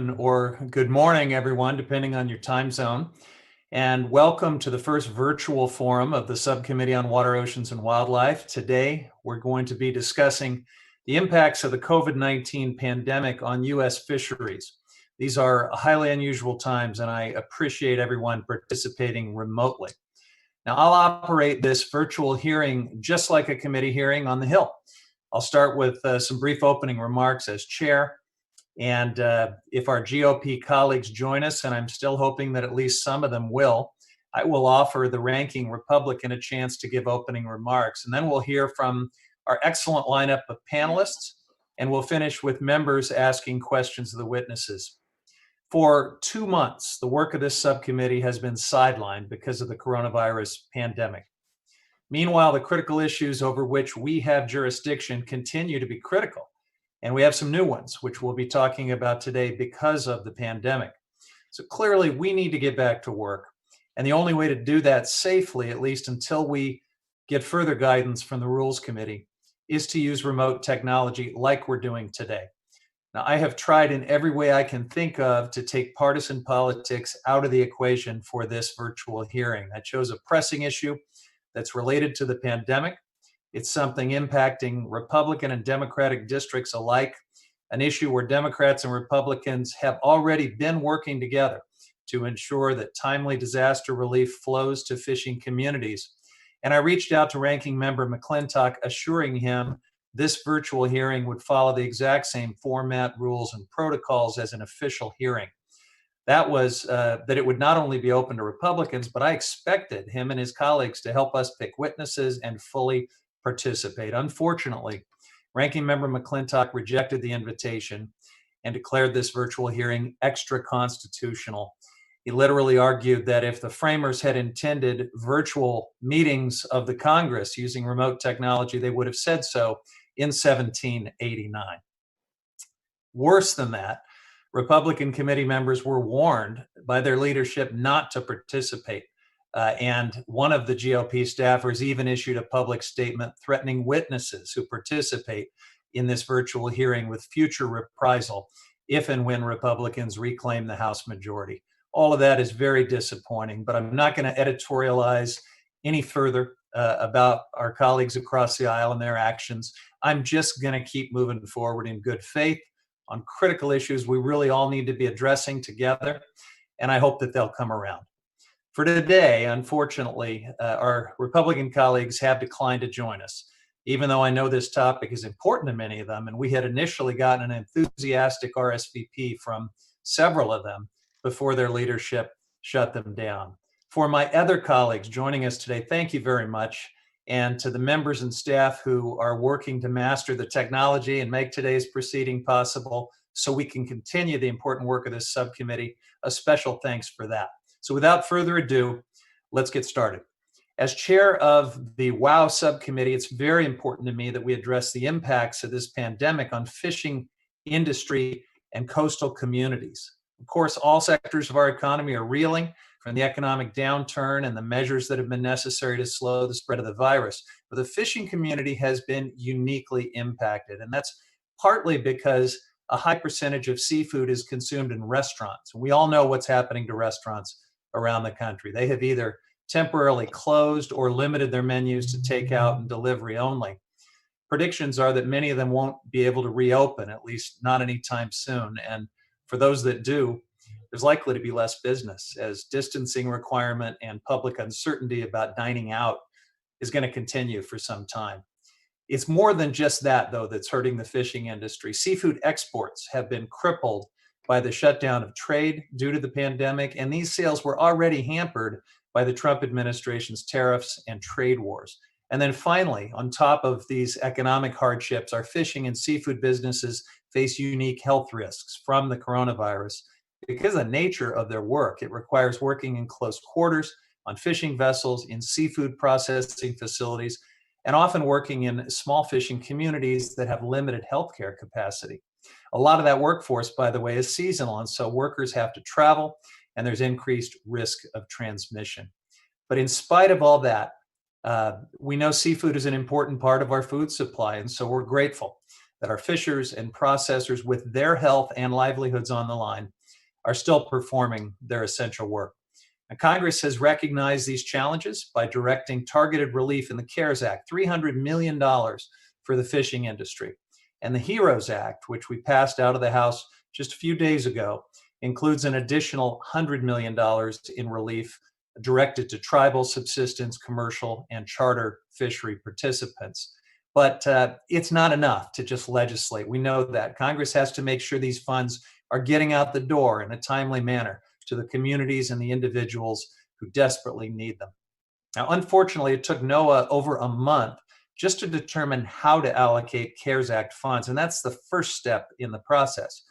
afternoon, or good morning, everyone, depending on your time zone. And welcome to the first virtual forum of the Subcommittee on Water, Oceans, and Wildlife. Today, we're going to be discussing the impacts of the COVID-19 pandemic on U.S. fisheries. These are highly unusual times, and I appreciate everyone participating remotely. Now, I'll operate this virtual hearing just like a committee hearing on the Hill. I'll start with some brief opening remarks as chair. And if our GOP colleagues join us, and I'm still hoping that at least some of them will, I will offer the ranking Republican a chance to give opening remarks. And then we'll hear from our excellent lineup of panelists, and we'll finish with members asking questions of the witnesses. For 2 months, the work of this subcommittee has been sidelined because of the coronavirus pandemic. Meanwhile, the critical issues over which we have jurisdiction continue to be critical. And we have some new ones, which we'll be talking about today because of the pandemic. So clearly, we need to get back to work. And the only way to do that safely, at least until we get further guidance from the Rules Committee, is to use remote technology like we're doing today. Now, I have tried in every way I can think of to take partisan politics out of the equation for this virtual hearing. I chose a pressing issue that's related to the pandemic. It's something impacting Republican and Democratic districts alike, an issue where Democrats and Republicans have already been working together to ensure that timely disaster relief flows to fishing communities. And I reached out to Ranking Member McClintock, assuring him this virtual hearing would follow the exact same format, rules, and protocols as an official hearing. That was that it would not only be open to Republicans, but I expected him and his colleagues to help us pick witnesses and fully participate. Unfortunately, Ranking Member McClintock rejected the invitation and declared this virtual hearing extra constitutional. He literally argued that if the framers had intended virtual meetings of the Congress using remote technology, they would have said so in 1789. Worse than that, Republican committee members were warned by their leadership not to participate. And one of the GOP staffers even issued a public statement threatening witnesses who participate in this virtual hearing with future reprisal if and when Republicans reclaim the House majority. All of that is very disappointing, but I'm not going to editorialize any further about our colleagues across the aisle and their actions. I'm just going to keep moving forward in good faith on critical issues we really all need to be addressing together, and I hope that they'll come around. For today, unfortunately, our Republican colleagues have declined to join us, even though I know this topic is important to many of them, and we had initially gotten an enthusiastic RSVP from several of them before their leadership shut them down. For my other colleagues joining us today, thank you very much. And to the members and staff who are working to master the technology and make today's proceeding possible so we can continue the important work of this subcommittee, a special thanks for that. So without further ado, let's get started. As chair of the WOW subcommittee, it's very important to me that we address the impacts of this pandemic on fishing industry and coastal communities. Of course, all sectors of our economy are reeling from the economic downturn and the measures that have been necessary to slow the spread of the virus. But the fishing community has been uniquely impacted, and that's partly because a high percentage of seafood is consumed in restaurants. We all know what's happening to restaurants around the country. They have either temporarily closed or limited their menus to takeout and delivery only. Predictions are that many of them won't be able to reopen, at least not anytime soon. And for those that do, there's likely to be less business as distancing requirement and public uncertainty about dining out is going to continue for some time. It's more than just that, though, that's hurting the fishing industry. Seafood exports have been crippled by the shutdown of trade due to the pandemic, and these sales were already hampered by the Trump administration's tariffs and trade wars. And then finally, on top of these economic hardships, our fishing and seafood businesses face unique health risks from the coronavirus. Because of the nature of their work, it requires working in close quarters on fishing vessels, in seafood processing facilities, and often working in small fishing communities that have limited healthcare capacity. A lot of that workforce, by the way, is seasonal, and so workers have to travel, and there's increased risk of transmission. But in spite of all that, we know seafood is an important part of our food supply, and so we're grateful that our fishers and processors, with their health and livelihoods on the line, are still performing their essential work. And Congress has recognized these challenges by directing targeted relief in the CARES Act, $300 million for the fishing industry. And the HEROES Act, which we passed out of the House just a few days ago, includes an additional $100 million in relief directed to tribal, subsistence, commercial, and charter fishery participants. But it's not enough to just legislate. We know that. Congress has to make sure these funds are getting out the door in a timely manner to the communities and the individuals who desperately need them. Now, unfortunately, it took NOAA over a month just to determine how to allocate CARES Act funds, and that's the first step in the process.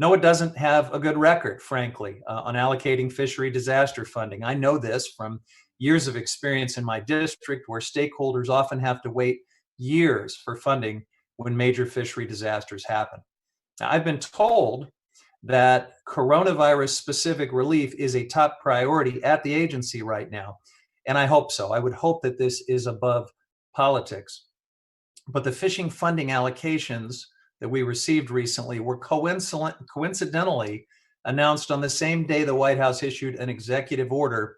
NOAA doesn't have a good record, frankly, on allocating fishery disaster funding. I know this from years of experience in my district, where stakeholders often have to wait years for funding when major fishery disasters happen. Now, I've been told that coronavirus-specific relief is a top priority at the agency right now, and I hope so. I would hope that this is above politics. But the fishing funding allocations that we received recently were coincidentally announced on the same day the White House issued an executive order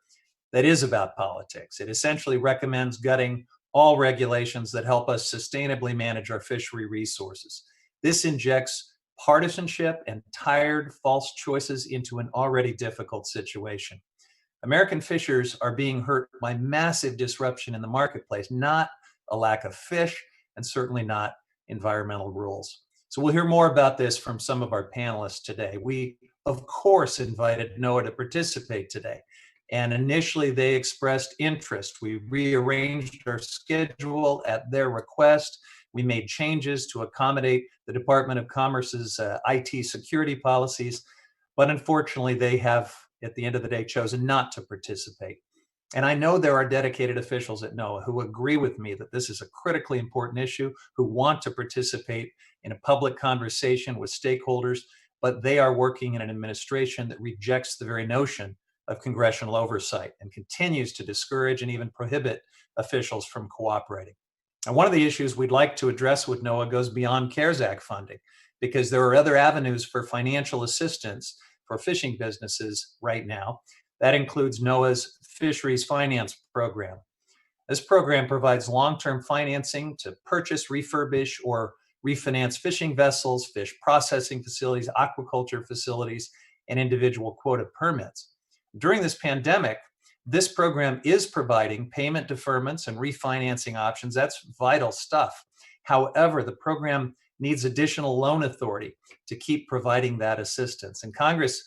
that is about politics. It essentially recommends gutting all regulations that help us sustainably manage our fishery resources. This injects partisanship and tired, false choices into an already difficult situation. American fishers are being hurt by massive disruption in the marketplace, not a lack of fish, and certainly not environmental rules. So we'll hear more about this from some of our panelists today. We, of course, invited NOAA to participate today. And initially, they expressed interest. We rearranged our schedule at their request. We made changes to accommodate the Department of Commerce's IT security policies. But unfortunately, they have, at the end of the day, chosen not to participate. And I know there are dedicated officials at NOAA who agree with me that this is a critically important issue, who want to participate in a public conversation with stakeholders, but they are working in an administration that rejects the very notion of congressional oversight and continues to discourage and even prohibit officials from cooperating. And one of the issues we'd like to address with NOAA goes beyond CARES Act funding, because there are other avenues for financial assistance for fishing businesses right now. That includes NOAA's Fisheries Finance Program. This program provides long-term financing to purchase, refurbish, or refinance fishing vessels, fish processing facilities, aquaculture facilities, and individual quota permits. During this pandemic, this program is providing payment deferments and refinancing options. That's vital stuff. However, the program needs additional loan authority to keep providing that assistance, and Congress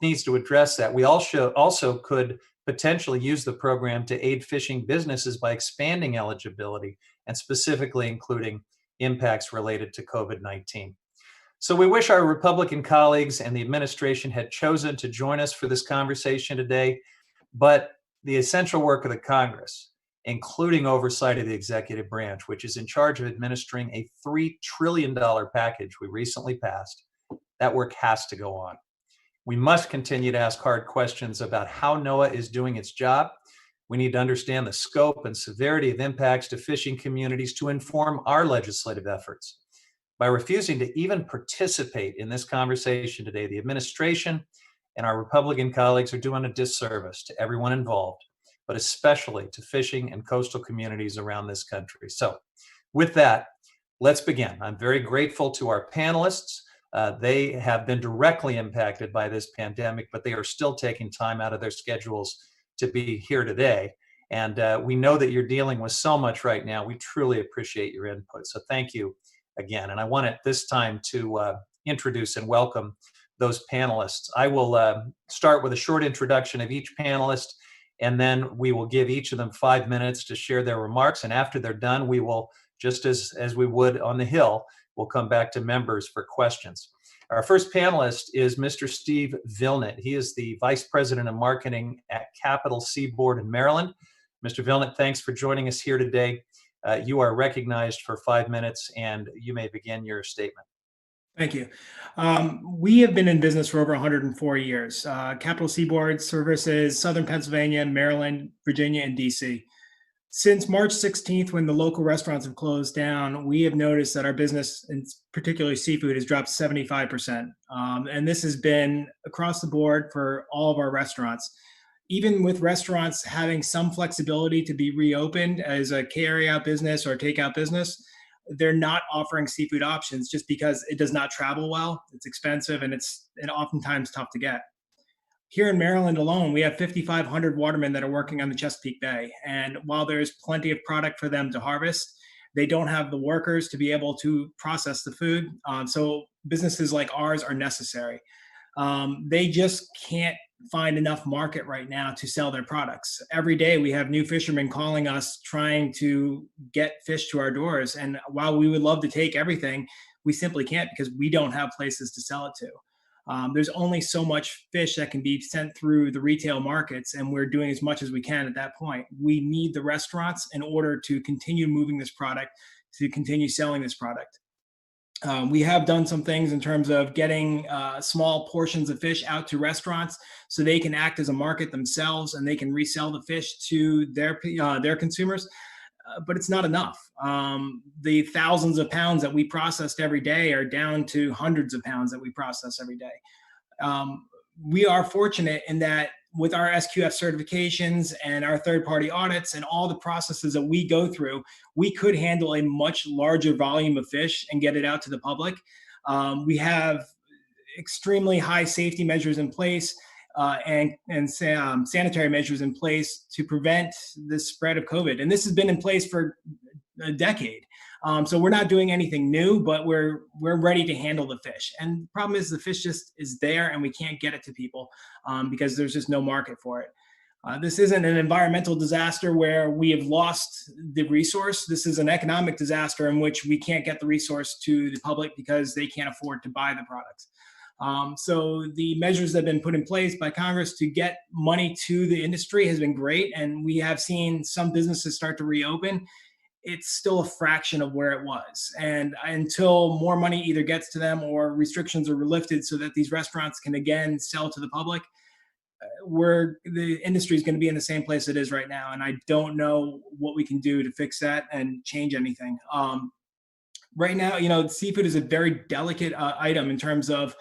needs to address that. We also could potentially use the program to aid fishing businesses by expanding eligibility and specifically including impacts related to COVID-19. So we wish our Republican colleagues and the administration had chosen to join us for this conversation today, but the essential work of the Congress, including oversight of the executive branch, which is in charge of administering a $3 trillion package we recently passed, that work has to go on. We must continue to ask hard questions about how NOAA is doing its job. We need to understand the scope and severity of impacts to fishing communities to inform our legislative efforts. By refusing to even participate in this conversation today, the administration and our Republican colleagues are doing a disservice to everyone involved, but especially to fishing and coastal communities around this country. So with that, let's begin. I'm very grateful to our panelists. They have been directly impacted by this pandemic, but they are still taking time out of their schedules to be here today. And we know that you're dealing with so much right now. We truly appreciate your input. So thank you again. And I want at this time to introduce and welcome those panelists. I will start with a short introduction of each panelist, and then we will give each of them 5 minutes to share their remarks. And after they're done, we will, just as we would on the Hill, we'll come back to members for questions. Our first panelist is Mr. Steve Vilnit. He is the Vice President of Marketing at Capital Seaboard in Maryland. Mr. Vilnit, thanks for joining us here today. You are recognized for 5 minutes, and you may begin your statement. Thank you. We have been in business for over 104 years. Capital Seaboard services Southern Pennsylvania, Maryland, Virginia, and DC. Since March 16th, when the local restaurants have closed down, we have noticed that our business, and particularly seafood, has dropped 75%. And this has been across the board for all of our restaurants. Even with restaurants having some flexibility to be reopened as a carry-out business or takeout business, they're not offering seafood options just because it does not travel well. It's expensive and it's oftentimes tough to get. Here in Maryland alone, we have 5,500 watermen that are working on the Chesapeake Bay. And while there's plenty of product for them to harvest, they don't have the workers to be able to process the food. So businesses like ours are necessary. They just can't find enough market right now to sell their products. Every day we have new fishermen calling us trying to get fish to our doors. And while we would love to take everything, we simply can't because we don't have places to sell it to. There's only so much fish that can be sent through the retail markets, and we're doing as much as we can at that point. We need the restaurants in order to continue moving this product, to continue selling this product. We have done some things in terms of getting small portions of fish out to restaurants so they can act as a market themselves and they can resell the fish to their consumers. But it's not enough. The thousands of pounds that we processed every day are down to hundreds of pounds that we process every day. We are fortunate in that with our SQF certifications and our third-party audits and all the processes that we go through, we could handle a much larger volume of fish and get it out to the public. We have extremely high safety measures in place and sanitary measures in place to prevent the spread of COVID. And this has been in place for a decade. So we're not doing anything new, but we're ready to handle the fish. And the problem is the fish just is there and we can't get it to people because there's just no market for it. This isn't an environmental disaster where we have lost the resource. This is an economic disaster in which we can't get the resource to the public because they can't afford to buy the products. So the measures that have been put in place by Congress to get money to the industry has been great. And we have seen some businesses start to reopen. It's still a fraction of where it was. And until more money either gets to them or restrictions are lifted so that these restaurants can again sell to the public, the industry is going to be in the same place it is right now. And I don't know what we can do to fix that and change anything. Right now, seafood is a very delicate item in terms of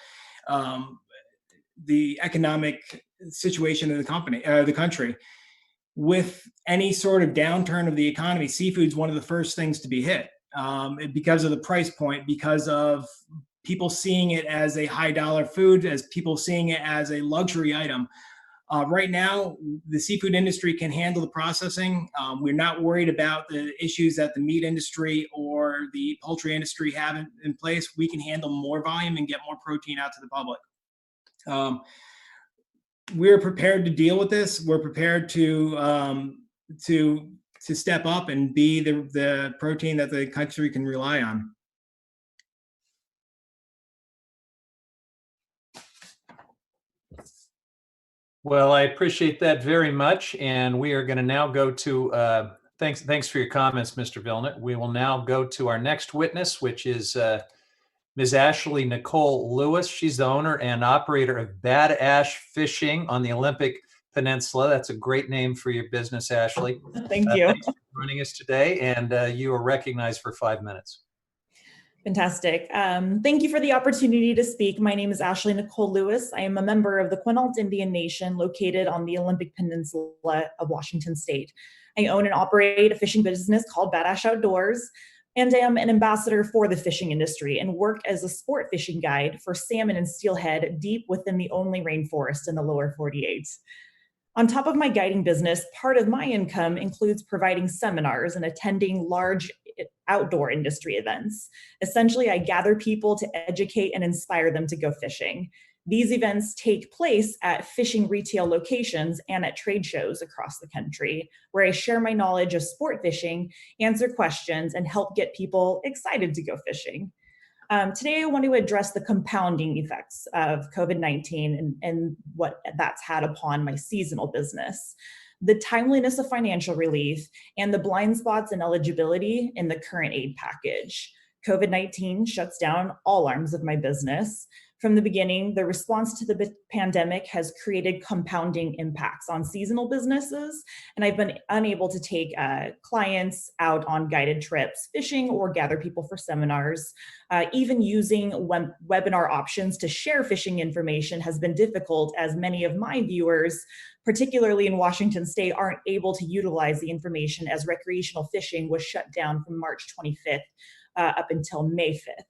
the economic situation of the country. With any sort of downturn of the economy, seafood is one of the first things to be hit because of the price point, because of people seeing it as a high dollar food, as people seeing it as a luxury item. Right now, the seafood industry can handle the processing. We're not worried about the issues that the meat industry or the poultry industry have in place. We can handle more volume and get more protein out to the public. We're prepared to deal with this. We're prepared to step up and be the protein that the country can rely on. Well, I appreciate that very much. And we are going to now go to, thanks for your comments, Mr. Vilnett. We will now go to our next witness, which is Ms. Ashley Nicole Lewis. She's the owner and operator of Bad Ash Fishing on the Olympic Peninsula. That's a great name for your business, Ashley. Thank you. Thanks for joining us today. And you are recognized for 5 minutes. Fantastic. Thank you for the opportunity to speak. My name is Ashley Nicole Lewis. I am a member of the Quinault Indian Nation located on the Olympic Peninsula of Washington State. I own and operate a fishing business called Bad Ash Outdoors, and I am an ambassador for the fishing industry and work as a sport fishing guide for salmon and steelhead deep within the only rainforest in the lower 48. On top of my guiding business, part of my income includes providing seminars and attending large outdoor industry events. Essentially, I gather people to educate and inspire them to go fishing. These events take place at fishing retail locations and at trade shows across the country, where I share my knowledge of sport fishing, answer questions, and help get people excited to go fishing. Today, I want to address the compounding effects of COVID-19 and what that's had upon my seasonal business, the timeliness of financial relief, and the blind spots in eligibility in the current aid package. COVID-19 shuts down all arms of my business, From the beginning, the response to the pandemic has created compounding impacts on seasonal businesses, and I've been unable to take clients out on guided trips, fishing, or gather people for seminars. Even using webinar options to share fishing information has been difficult, as many of my viewers, particularly in Washington State, aren't able to utilize the information, as recreational fishing was shut down from March 25th up until May 5th.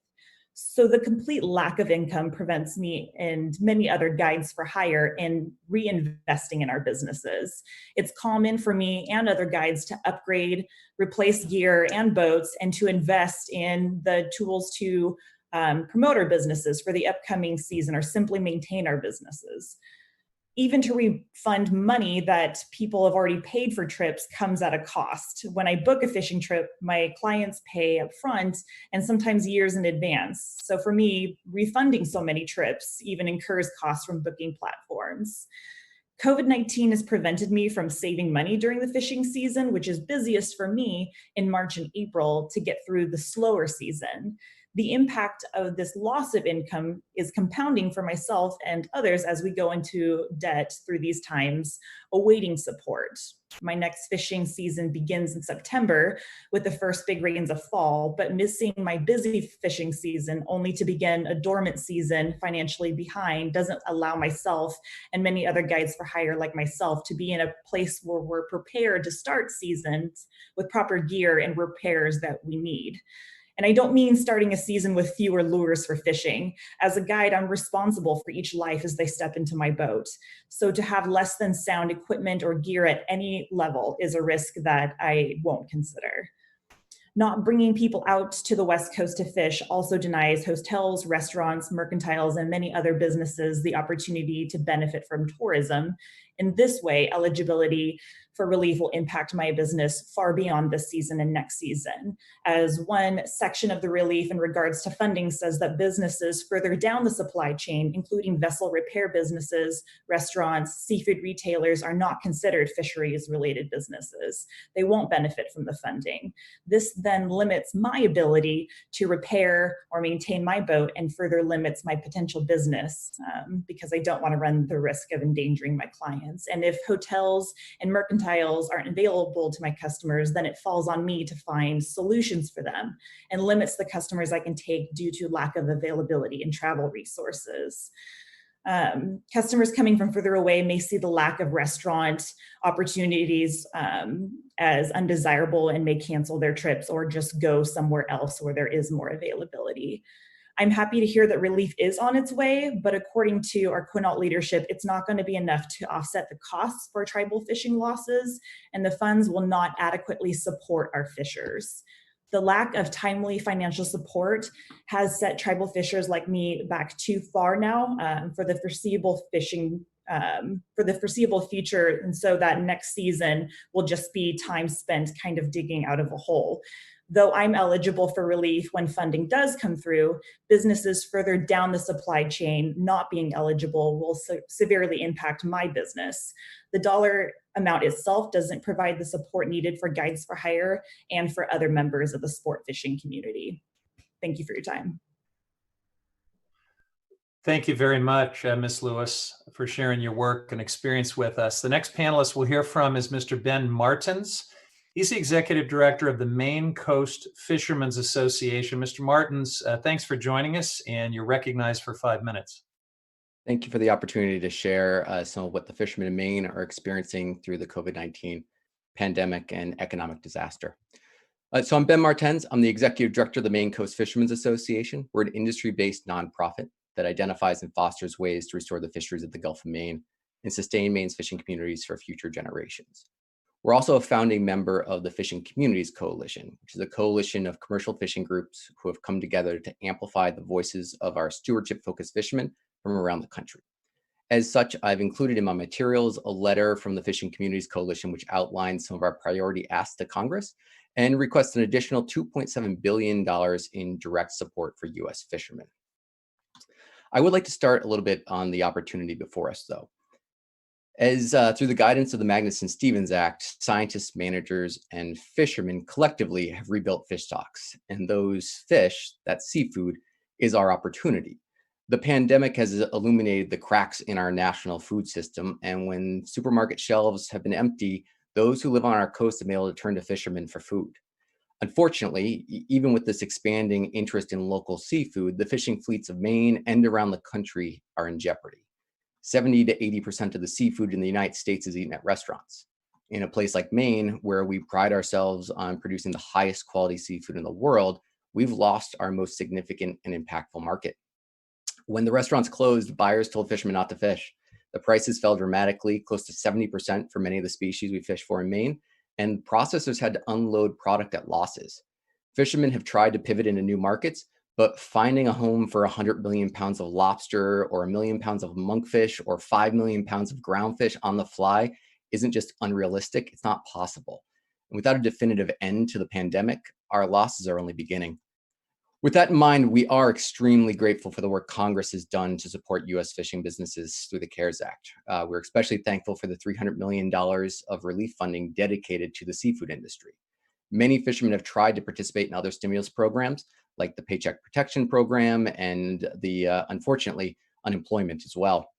So the complete lack of income prevents me and many other guides for hire in reinvesting in our businesses. It's common for me and other guides to upgrade, replace gear and boats, and to invest in the tools to promote our businesses for the upcoming season, or simply maintain our businesses. Even to refund money that people have already paid for trips comes at a cost. When I book a fishing trip, my clients pay up front and sometimes years in advance. So for me, refunding so many trips even incurs costs from booking platforms. COVID-19 has prevented me from saving money during the fishing season, which is busiest for me in March and April, to get through the slower season. The impact of this loss of income is compounding for myself and others as we go into debt through these times, awaiting support. My next fishing season begins in September with the first big rains of fall, but missing my busy fishing season only to begin a dormant season financially behind doesn't allow myself and many other guides for hire like myself to be in a place where we're prepared to start seasons with proper gear and repairs that we need. And I don't mean starting a season with fewer lures for fishing. As a guide, I'm responsible for each life as they step into my boat. So to have less than sound equipment or gear at any level is a risk that I won't consider. Not bringing people out to the West Coast to fish also denies hotels, restaurants, mercantiles, and many other businesses the opportunity to benefit from tourism. In this way, eligibility for relief will impact my business far beyond this season and next season. As one section of the relief in regards to funding says that businesses further down the supply chain, including vessel repair businesses, restaurants, seafood retailers, are not considered fisheries-related businesses. They won't benefit from the funding. This then limits my ability to repair or maintain my boat and further limits my potential business because I don't want to run the risk of endangering my clients. And if hotels and mercantiles aren't available to my customers, then it falls on me to find solutions for them and limits the customers I can take due to lack of availability and travel resources. Customers coming from further away may see the lack of restaurant opportunities as undesirable and may cancel their trips or just go somewhere else where there is more availability. I'm happy to hear that relief is on its way, but according to our Quinault leadership, it's not going to be enough to offset the costs for tribal fishing losses, and the funds will not adequately support our fishers. The lack of timely financial support has set tribal fishers like me back too far now for the foreseeable future, and so that next season will just be time spent kind of digging out of a hole. Though I'm eligible for relief when funding does come through, businesses further down the supply chain not being eligible will severely impact my business. The dollar amount itself doesn't provide the support needed for guides for hire and for other members of the sport fishing community. Thank you for your time. Thank you very much, Ms. Lewis, for sharing your work and experience with us. The next panelist we'll hear from is Mr. Ben Martens. He's the Executive Director of the Maine Coast Fishermen's Association. Mr. Martens, thanks for joining us, and you're recognized for 5 minutes. Thank you for the opportunity to share some of what the fishermen in Maine are experiencing through the COVID-19 pandemic and economic disaster. So I'm Ben Martens. I'm the Executive Director of the Maine Coast Fishermen's Association. We're an industry-based nonprofit that identifies and fosters ways to restore the fisheries of the Gulf of Maine and sustain Maine's fishing communities for future generations. We're also a founding member of the Fishing Communities Coalition, which is a coalition of commercial fishing groups who have come together to amplify the voices of our stewardship-focused fishermen from around the country. As such, I've included in my materials a letter from the Fishing Communities Coalition, which outlines some of our priority asks to Congress and requests an additional $2.7 billion in direct support for U.S. fishermen. I would like to start a little bit on the opportunity before us, though. As through the guidance of the Magnuson-Stevens Act, scientists, managers, and fishermen collectively have rebuilt fish stocks. And those fish, that seafood, is our opportunity. The pandemic has illuminated the cracks in our national food system, and when supermarket shelves have been empty, those who live on our coast have been able to turn to fishermen for food. Unfortunately, even with this expanding interest in local seafood, the fishing fleets of Maine and around the country are in jeopardy. 70 to 80% of the seafood in the United States is eaten at restaurants. In a place like Maine, where we pride ourselves on producing the highest quality seafood in the world, we've lost our most significant and impactful market. When the restaurants closed, buyers told fishermen not to fish. The prices fell dramatically, close to 70% for many of the species we fish for in Maine, and processors had to unload product at losses. Fishermen have tried to pivot into new markets, but finding a home for 100 million pounds of lobster or 1 million pounds of monkfish or 5 million pounds of groundfish on the fly isn't just unrealistic, it's not possible. And without a definitive end to the pandemic, our losses are only beginning. With that in mind, we are extremely grateful for the work Congress has done to support U.S. fishing businesses through the CARES Act. We're especially thankful for the $300 million of relief funding dedicated to the seafood industry. Many fishermen have tried to participate in other stimulus programs, like the Paycheck Protection Program and the, unfortunately, unemployment as well.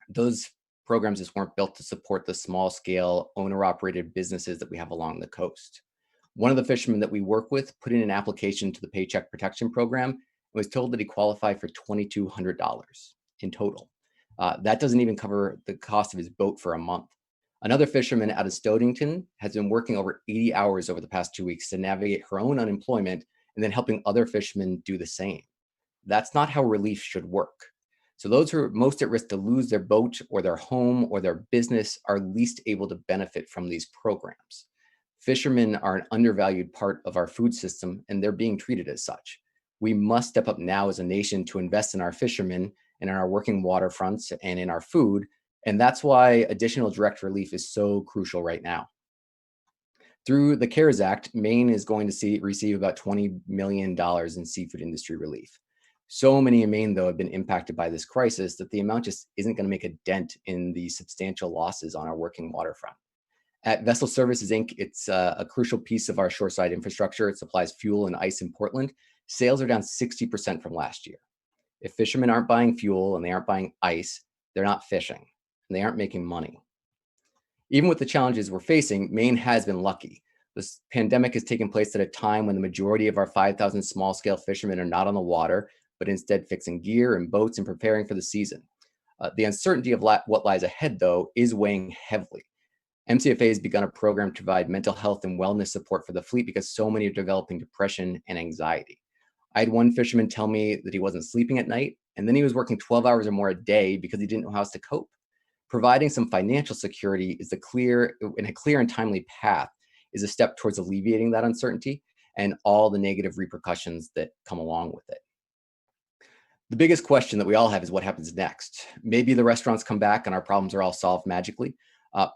Those programs just weren't built to support the small-scale, owner-operated businesses that we have along the coast. One of the fishermen that we work with put in an application to the Paycheck Protection Program and was told that he qualified for $2,200 in total. That doesn't even cover the cost of his boat for a month. Another fisherman out of Stodington has been working over 80 hours over the past 2 weeks to navigate her own unemployment and then helping other fishermen do the same. That's not how relief should work. So those who are most at risk to lose their boat or their home or their business are least able to benefit from these programs. Fishermen are an undervalued part of our food system, and they're being treated as such. We must step up now as a nation to invest in our fishermen and in our working waterfronts and in our food, and that's why additional direct relief is so crucial right now. Through the CARES Act, Maine is going to receive about $20 million in seafood industry relief. So many in Maine, though, have been impacted by this crisis that the amount just isn't going to make a dent in the substantial losses on our working waterfront. At Vessel Services, Inc., it's a crucial piece of our shoreside infrastructure. It supplies fuel and ice in Portland. Sales are down 60% from last year. If fishermen aren't buying fuel and they aren't buying ice, they're not fishing, and they aren't making money. Even with the challenges we're facing, Maine has been lucky. This pandemic has taken place at a time when the majority of our 5,000 small-scale fishermen are not on the water, but instead fixing gear and boats and preparing for the season. The uncertainty of what lies ahead, though, is weighing heavily. MCFA has begun a program to provide mental health and wellness support for the fleet because so many are developing depression and anxiety. I had one fisherman tell me that he wasn't sleeping at night, and then he was working 12 hours or more a day because he didn't know how else to cope. Providing some financial security is a clear and timely path is a step towards alleviating that uncertainty and all the negative repercussions that come along with it. The biggest question that we all have is what happens next. Maybe the restaurants come back and our problems are all solved magically.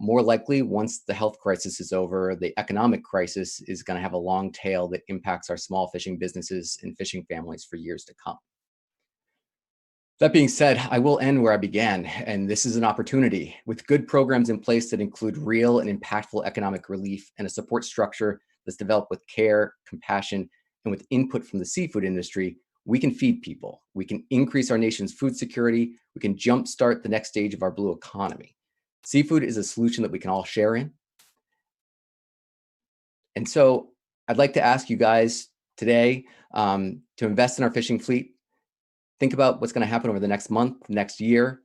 More likely, once the health crisis is over, the economic crisis is going to have a long tail that impacts our small fishing businesses and fishing families for years to come. That being said, I will end where I began, and this is an opportunity. With good programs in place that include real and impactful economic relief and a support structure that's developed with care, compassion, and with input from the seafood industry, we can feed people. We can increase our nation's food security. We can jumpstart the next stage of our blue economy. Seafood is a solution that we can all share in. And so I'd like to ask you guys today to invest in our fishing fleet. Think about what's going to happen over the next month, next year,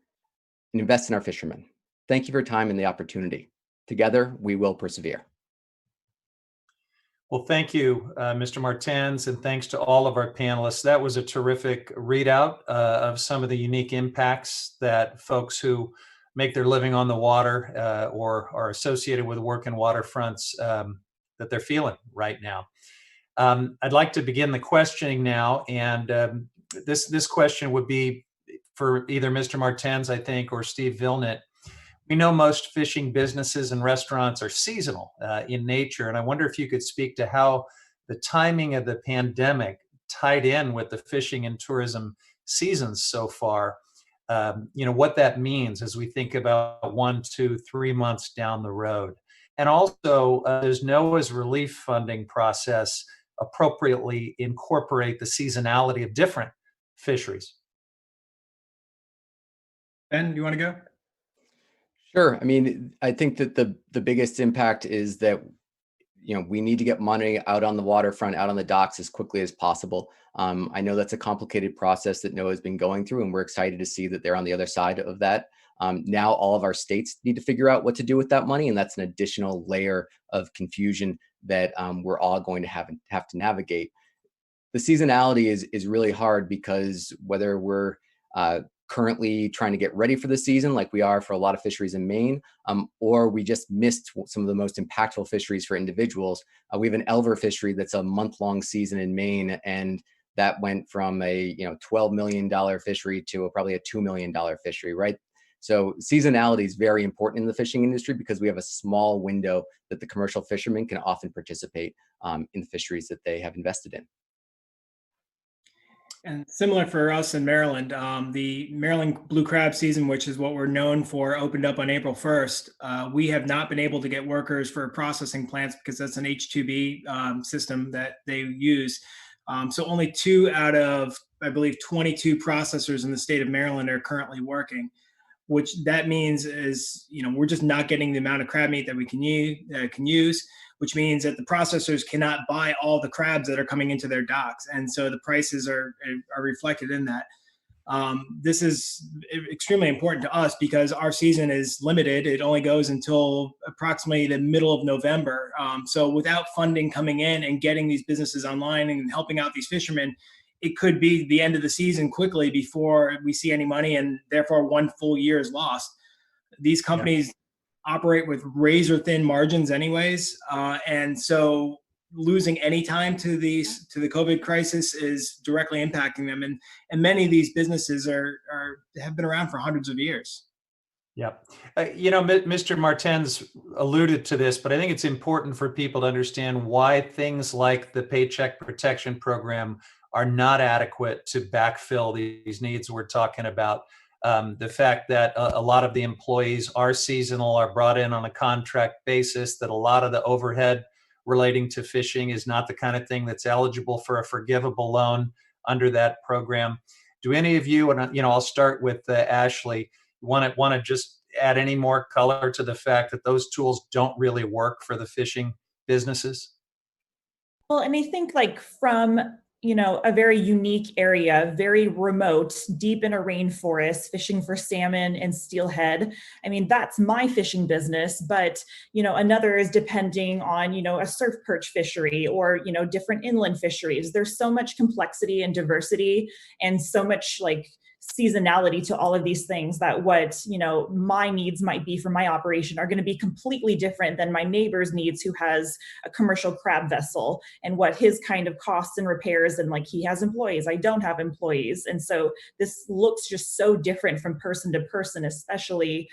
and invest in our fishermen. Thank you for your time and the opportunity. Together, we will persevere. Well, thank you, Mr. Martens, and thanks to all of our panelists. That was a terrific readout of some of the unique impacts that folks who make their living on the water or are associated with work in waterfronts that they're feeling right now. I'd like to begin the questioning now, and this question would be for either Mr. Martens, I think, or Steve Vilnit. We know most fishing businesses and restaurants are seasonal in nature, and I wonder if you could speak to how the timing of the pandemic tied in with the fishing and tourism seasons so far. What that means as we think about 1, 2, 3 months down the road. And also, does NOAA's relief funding process appropriately incorporate the seasonality of different fisheries? Ben, do you want to go? Sure. I mean, I think that the biggest impact is that we need to get money out on the waterfront, out on the docks as quickly as possible. I know that's a complicated process that NOAA has been going through, and we're excited to see that they're on the other side of that. Now all of our states need to figure out what to do with that money, and that's an additional layer of confusion that we're all going to have to navigate. The seasonality is really hard because whether we're currently trying to get ready for the season, like we are for a lot of fisheries in Maine, or we just missed some of the most impactful fisheries for individuals. We have an Elver fishery that's a month-long season in Maine, and that went from a $12 million fishery to probably a $2 million fishery, right? So seasonality is very important in the fishing industry because we have a small window that the commercial fishermen can often participate in the fisheries that they have invested in. And similar for us in Maryland, the Maryland blue crab season, which is what we're known for, opened up on April 1st. We have not been able to get workers for processing plants because that's an H-2B system that they use. So only 2 out of, I believe, 22 processors in the state of Maryland are currently working, which that means is, we're just not getting the amount of crab meat that we can use, which means that the processors cannot buy all the crabs that are coming into their docks. And so the prices are reflected in that. This is extremely important to us because our season is limited. It only goes until approximately the middle of November. So without funding coming in and getting these businesses online and helping out these fishermen, it could be the end of the season quickly before we see any money, and therefore 1 full year is lost. These companies operate with razor thin margins anyways. And so losing any time to the COVID crisis is directly impacting them. And many of these businesses have been around for hundreds of years. Yeah. Mr. Martens alluded to this, but I think it's important for people to understand why things like the Paycheck Protection Program are not adequate to backfill these needs we're talking about. The fact that a lot of the employees are seasonal, are brought in on a contract basis, that a lot of the overhead relating to fishing is not the kind of thing that's eligible for a forgivable loan under that program. Do any of you, and I'll start with Ashley, want to just add any more color to the fact that those tools don't really work for the fishing businesses? Well, and I think from a very unique area, very remote, deep in a rainforest, fishing for salmon and steelhead. I mean, that's my fishing business, but, another is depending on, a surf perch fishery or, different inland fisheries. There's so much complexity and diversity and so much seasonality to all of these things that what my needs might be for my operation are going to be completely different than my neighbor's needs who has a commercial crab vessel, and what his kind of costs and repairs, and he has employees, I don't have employees. And so this looks just so different from person to person, especially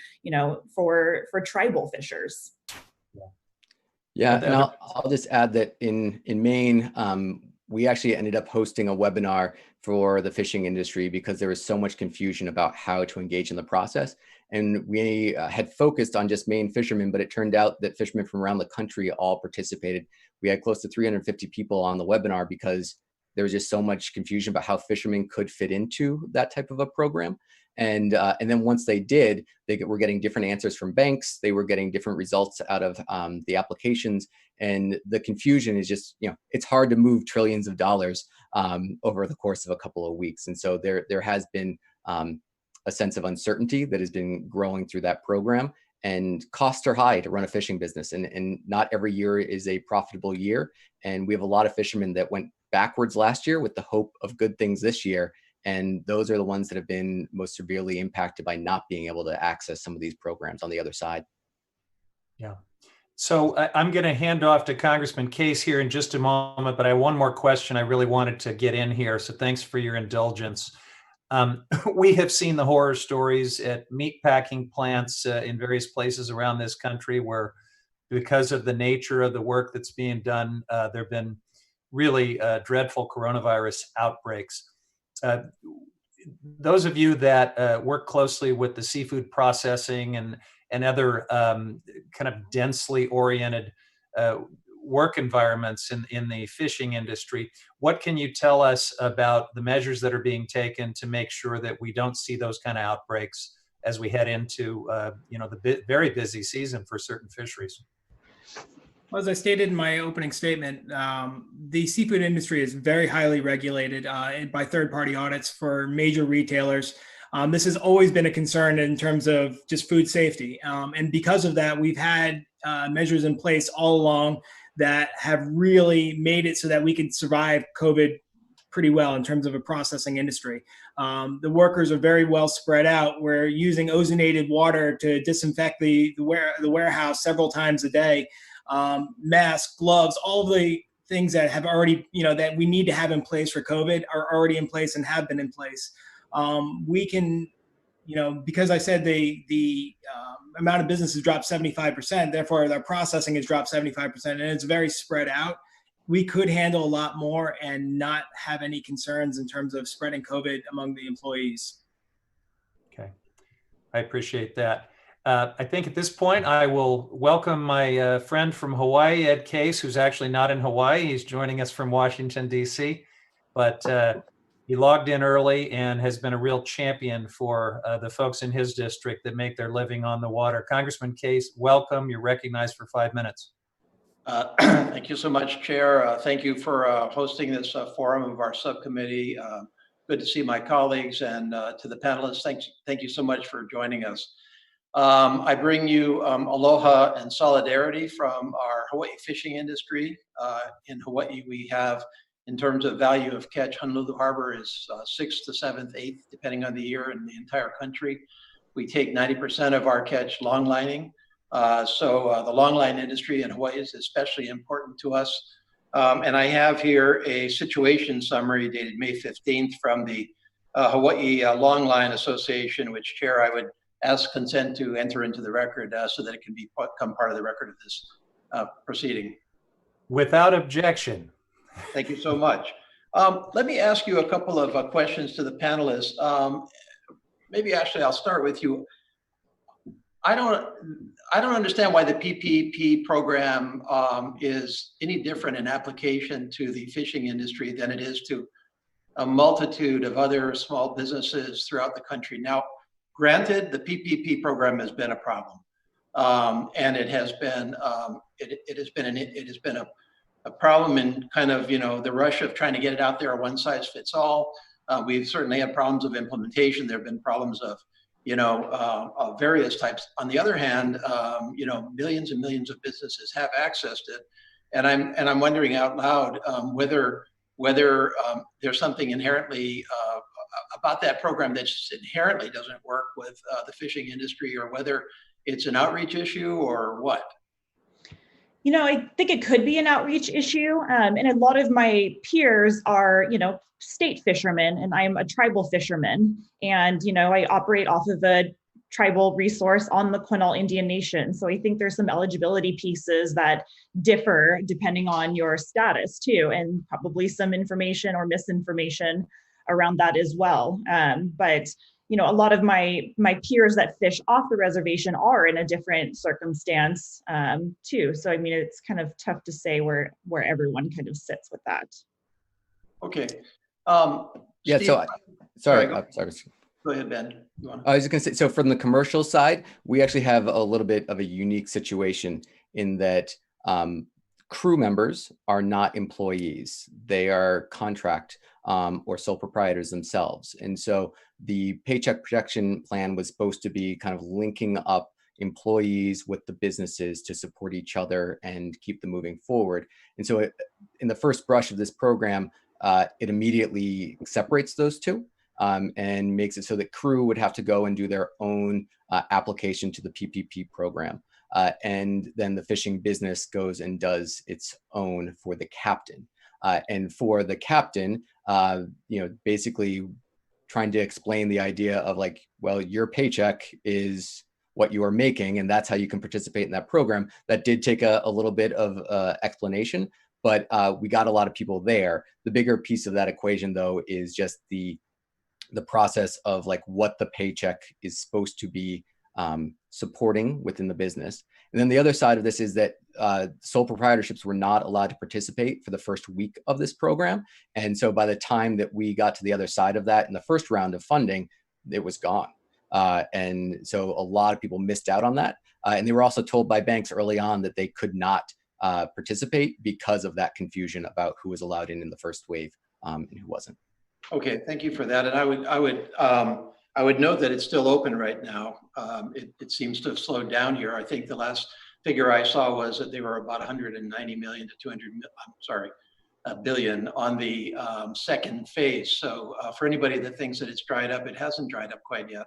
for tribal fishers. Yeah, and I'll just add that in Maine, we actually ended up hosting a webinar for the fishing industry because there was so much confusion about how to engage in the process. And we had focused on just Maine fishermen, but it turned out that fishermen from around the country all participated. We had close to 350 people on the webinar because there was just so much confusion about how fishermen could fit into that type of a program. And then once they did, they were getting different answers from banks. They were getting different results out of the applications. And the confusion is just, it's hard to move trillions of dollars over the course of a couple of weeks. And so there has been a sense of uncertainty that has been growing through that program. And costs are high to run a fishing business. And not every year is a profitable year. And we have a lot of fishermen that went backwards last year with the hope of good things this year. And those are the ones that have been most severely impacted by not being able to access some of these programs on the other side. Yeah. So I'm going to hand off to Congressman Case here in just a moment, but I have one more question I really wanted to get in here. So thanks for your indulgence. We have seen the horror stories at meat packing plants in various places around this country where, because of the nature of the work that's being done, there have been really dreadful coronavirus outbreaks. Those of you that work closely with the seafood processing and other kind of densely oriented work environments in the fishing industry, what can you tell us about the measures that are being taken to make sure that we don't see those kind of outbreaks as we head into the very busy season for certain fisheries. Well, as I stated in my opening statement, the seafood industry is very highly regulated by third-party audits for major retailers. This has always been a concern in terms of just food safety. And because of that, we've had measures in place all along that have really made it so that we can survive COVID pretty well in terms of a processing industry. The workers are very well spread out. We're using ozonated water to disinfect the warehouse several times a day. Masks, gloves, all of the things that have already, that we need to have in place for COVID are already in place and have been in place. We can, because I said the amount of business has dropped 75%, therefore their processing has dropped 75%, and it's very spread out. We could handle a lot more and not have any concerns in terms of spreading COVID among the employees. Okay, I appreciate that. I think at this point, I will welcome my friend from Hawaii, Ed Case, who's actually not in Hawaii. He's joining us from Washington, D.C., but he logged in early and has been a real champion for the folks in his district that make their living on the water. Congressman Case, welcome. You're recognized for 5 minutes. Thank you so much, Chair. Thank you for hosting this forum of our subcommittee. Good to see my colleagues, and to the panelists, thank you so much for joining us. I bring you aloha and solidarity from our Hawaii fishing industry. In Hawaii, we have, in terms of value of catch, Honolulu Harbor is 6th to 7th, 8th, depending on the year in the entire country. We take 90% of our catch long lining. So the long line industry in Hawaii is especially important to us. And I have here a situation summary dated May 15th from the Hawaii Long Line Association, which, Chair, I would ask consent to enter into the record so that it can become part of the record of this proceeding. Without objection. Thank you so much. Let me ask you a couple of questions to the panelists. Maybe, Ashley, I'll start with you. I don't understand why the PPP program is any different in application to the fishing industry than it is to a multitude of other small businesses throughout the country. Now, granted, the PPP program has been a problem, and it has been a problem in kind of the rush of trying to get it out there. One size fits all. We've certainly had problems of implementation. There have been problems of various types. On the other hand, millions and millions of businesses have accessed it, and I'm wondering out loud whether there's something inherently about that program that just inherently doesn't work with the fishing industry, or whether it's an outreach issue or what. I think it could be an outreach issue, and a lot of my peers are, state fishermen, and I'm a tribal fisherman, and I operate off of a tribal resource on the Quinault Indian Nation. So I think there's some eligibility pieces that differ depending on your status too, and probably some information or misinformation around that as well. But a lot of my peers that fish off the reservation are in a different circumstance too. So I mean, it's kind of tough to say where everyone kind of sits with that. Okay. Yeah. Steve, So sorry. sorry. Go ahead, Ben. I was just going to say, so from the commercial side, we actually have a little bit of a unique situation in that crew members are not employees. They are contract or sole proprietors themselves. And so the Paycheck Protection Plan was supposed to be kind of linking up employees with the businesses to support each other and keep them moving forward. And so in the first brush of this program, it immediately separates those two. And makes it so that crew would have to go and do their own application to the PPP program. And then the fishing business goes and does its own for the captain. And for the captain, basically trying to explain the idea of like, well, your paycheck is what you are making, and that's how you can participate in that program. That did take a little bit of explanation, but we got a lot of people there. The bigger piece of that equation, though, is just the process of like what the paycheck is supposed to be supporting within the business. And then the other side of this is that sole proprietorships were not allowed to participate for the first week of this program. And so by the time that we got to the other side of that in the first round of funding, it was gone. And so a lot of people missed out on that. And they were also told by banks early on that they could not participate because of that confusion about who was allowed in the first wave and who wasn't. Okay, thank you for that. And I would note that it's still open right now. It seems to have slowed down here. I think the last figure I saw was that they were about 190 million to 200. I'm sorry, billion on the second phase. So for anybody that thinks that it's dried up, it hasn't dried up quite yet.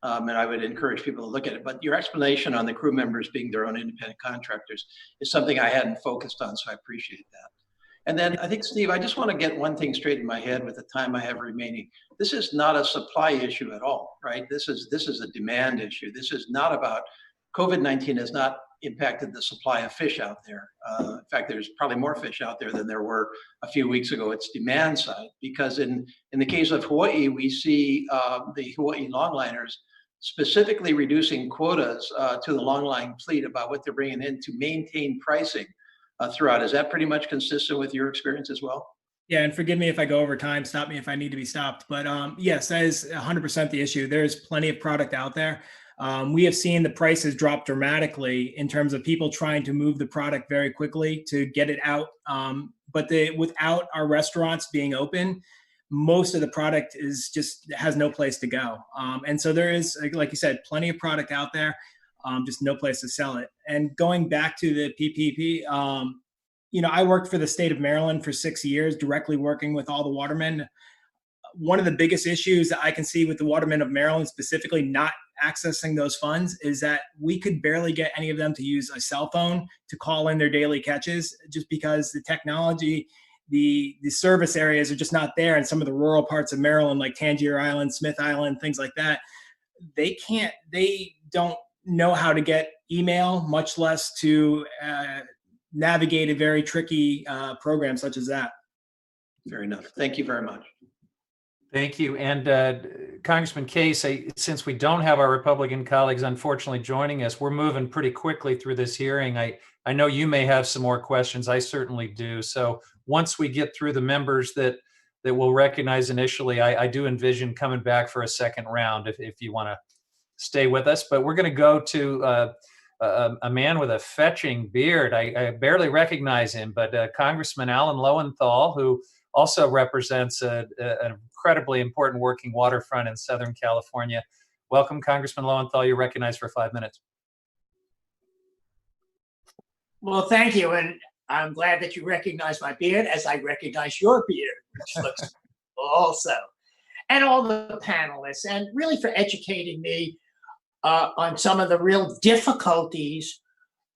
And I would encourage people to look at it. But your explanation on the crew members being their own independent contractors is something I hadn't focused on, so I appreciate that. And then I think, Steve, I just want to get one thing straight in my head with the time I have remaining. This is not a supply issue at all, right? This is a demand issue. This is not about, COVID-19 has not impacted the supply of fish out there. In fact, there's probably more fish out there than there were a few weeks ago. It's demand side, because in the case of Hawaii, we see the Hawaii longliners specifically reducing quotas to the longline fleet about what they're bringing in to maintain pricing throughout. Is that pretty much consistent with your experience as well? Yeah, and forgive me if I go over time, stop me if I need to be stopped. But yes, that is 100% the issue. There's plenty of product out there. We have seen the prices drop dramatically in terms of people trying to move the product very quickly to get it out. But without our restaurants being open, most of the product is just has no place to go. And so there is, like you said, plenty of product out there, just no place to sell it. And going back to the PPP, I worked for the state of Maryland for 6 years, directly working with all the watermen. One of the biggest issues that I can see with the watermen of Maryland specifically not accessing those funds is that we could barely get any of them to use a cell phone to call in their daily catches, just because the technology, the service areas are just not there. In some of the rural parts of Maryland, like Tangier Island, Smith Island, things like that, they don't know how to get email, much less to navigate a very tricky program such as that. Fair enough. Thank you very much. Thank you. And Congressman Case, since we don't have our Republican colleagues unfortunately joining us, we're moving pretty quickly through this hearing. I know you may have some more questions. I certainly do. So once we get through the members that we'll recognize initially, I do envision coming back for a second round if you want to stay with us. But we're going to go to a man with a fetching beard. I barely recognize him, but Congressman Alan Lowenthal, who also represents an incredibly important working waterfront in Southern California. Welcome, Congressman Lowenthal. You're recognized for 5 minutes. Well, thank you. And I'm glad that you recognize my beard as I recognize your beard, which looks also. And all the panelists, and really for educating me on some of the real difficulties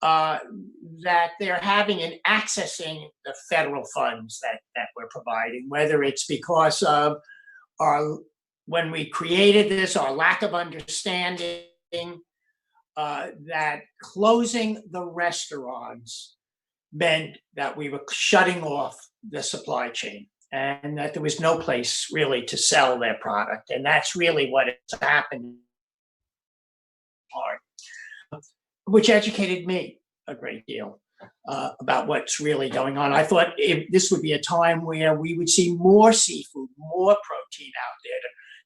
that they're having in accessing the federal funds that we're providing, whether it's because of when we created this, our lack of understanding that closing the restaurants meant that we were shutting off the supply chain and that there was no place really to sell their product. And that's really what has happened, which educated me a great deal about what's really going on. I thought this would be a time where we would see more seafood, more protein out there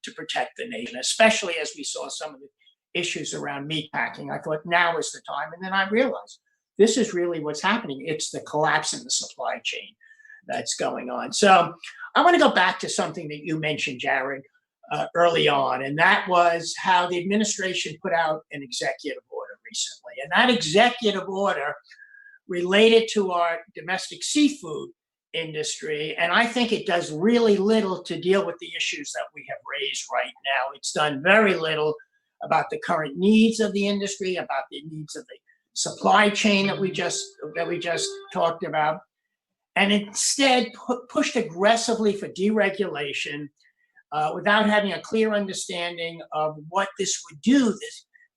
to protect the nation, especially as we saw some of the issues around meat packing. I thought now is the time. And then I realized this is really what's happening. It's the collapse in the supply chain that's going on. So I want to go back to something that you mentioned, Jared, early on, and that was how the administration put out an executive order recently. And that executive order related to our domestic seafood industry. And I think it does really little to deal with the issues that we have raised right now. It's done very little about the current needs of the industry, about the needs of the supply chain that we just talked about, and instead pushed aggressively for deregulation without having a clear understanding of what this would do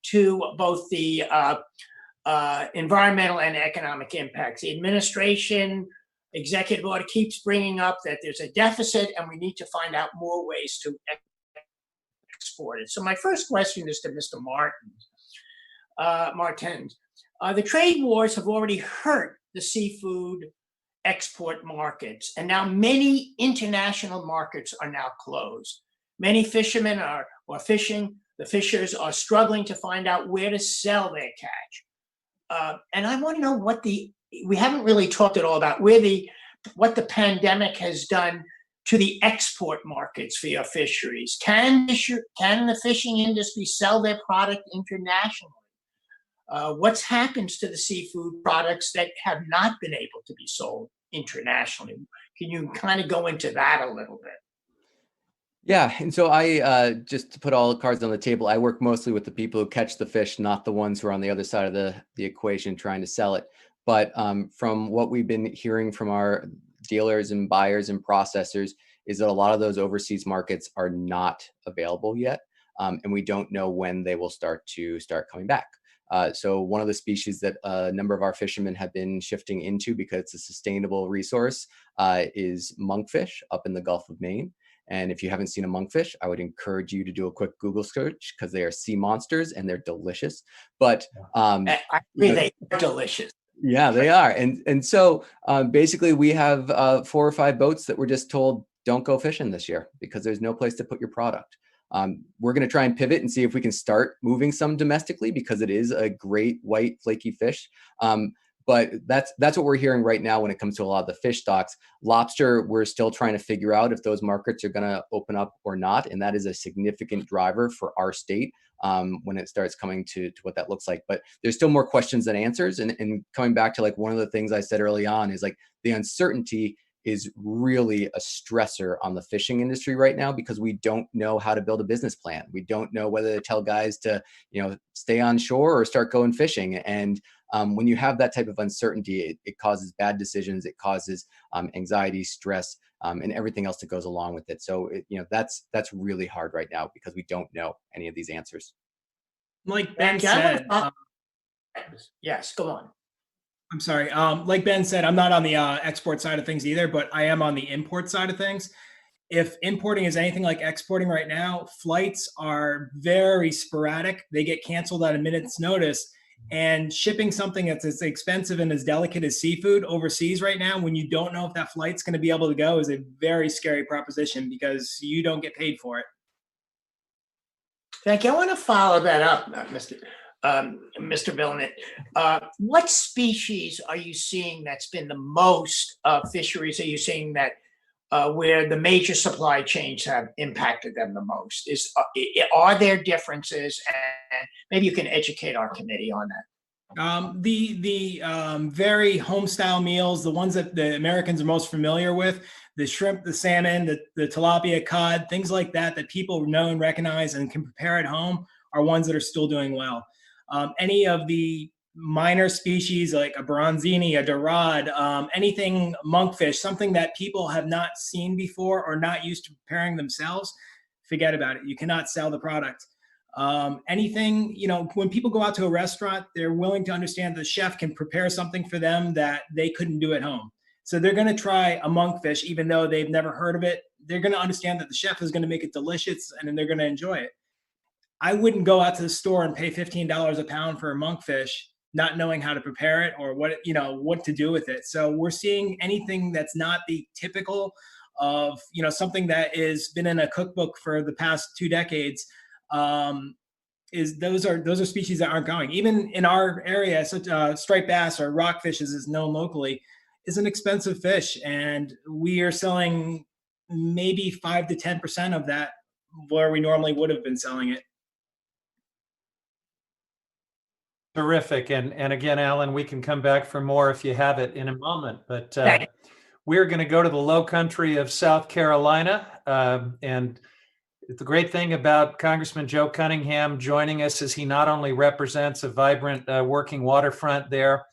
to both the environmental and economic impacts. The administration executive order keeps bringing up that there's a deficit and we need to find out more ways to export it. So my first question is to Mr. Martens. The trade wars have already hurt the seafood export markets, and now many international markets are now closed. Many fishermen are fishing The fishers are struggling to find out where to sell their catch. And I want to know we haven't really talked at all about what the pandemic has done to the export markets for your fisheries. Can the fishing industry sell their product internationally? What's happens to the seafood products that have not been able to be sold internationally? Can you kind of go into that a little bit? Yeah, and so I just to put all the cards on the table, I work mostly with the people who catch the fish, not the ones who are on the other side of the equation trying to sell it. But from what we've been hearing from our dealers and buyers and processors is that a lot of those overseas markets are not available yet, and we don't know when they will start coming back. So one of the species that a number of our fishermen have been shifting into because it's a sustainable resource is monkfish up in the Gulf of Maine. And if you haven't seen a monkfish, I would encourage you to do a quick Google search because they are sea monsters and they're delicious. But I agree, they are delicious. Yeah, they are. And so basically we have 4 or 5 boats that were just told, don't go fishing this year because there's no place to put your product. We're going to try and pivot and see if we can start moving some domestically because it is a great white flaky fish. But that's what we're hearing right now when it comes to a lot of the fish stocks. Lobster, we're still trying to figure out if those markets are going to open up or not. And that is a significant driver for our state when it starts coming to what that looks like. But there's still more questions than answers. And coming back to like one of the things I said early on is like the uncertainty is really a stressor on the fishing industry right now because we don't know how to build a business plan. We don't know whether to tell guys to, stay on shore or start going fishing. And when you have that type of uncertainty, it causes bad decisions. It causes anxiety, stress, and everything else that goes along with it. So, that's really hard right now because we don't know any of these answers. Like Ben said, yes, go on. I'm sorry. Like Ben said, I'm not on the export side of things either, but I am on the import side of things. If importing is anything like exporting right now, flights are very sporadic. They get canceled at a minute's notice. And shipping something that's as expensive and as delicate as seafood overseas right now, when you don't know if that flight's going to be able to go, is a very scary proposition because you don't get paid for it. Thank you. I want to follow that up, Mr. Billnet. What species are you seeing that's been the most fisheries? Are you seeing that where the major supply chains have impacted them the most? Are there differences? And maybe you can educate our committee on that. The very home style meals, the ones that the Americans are most familiar with, the shrimp, the salmon, the tilapia, cod, things like that people know and recognize and can prepare at home are ones that are still doing well. Any of the minor species like a bronzini, a dorade, anything monkfish, something that people have not seen before or not used to preparing themselves, forget about it. You cannot sell the product. Anything, when people go out to a restaurant, they're willing to understand the chef can prepare something for them that they couldn't do at home. So they're going to try a monkfish, even though they've never heard of it. They're going to understand that the chef is going to make it delicious and then they're going to enjoy it. I wouldn't go out to the store and pay $15 a pound for a monkfish, not knowing how to prepare it or what to do with it. So we're seeing anything that's not the typical of, something that has been in a cookbook for the past 2 decades. Those are species that aren't going. Even in our area, such striped bass or rockfish as is known locally, is an expensive fish, and we are selling maybe 5 to 10% of that where we normally would have been selling it. Terrific. And again, Alan, we can come back for more if you have it in a moment. But we're going to go to the low country of South Carolina. And the great thing about Congressman Joe Cunningham joining us is he not only represents a vibrant working waterfront there,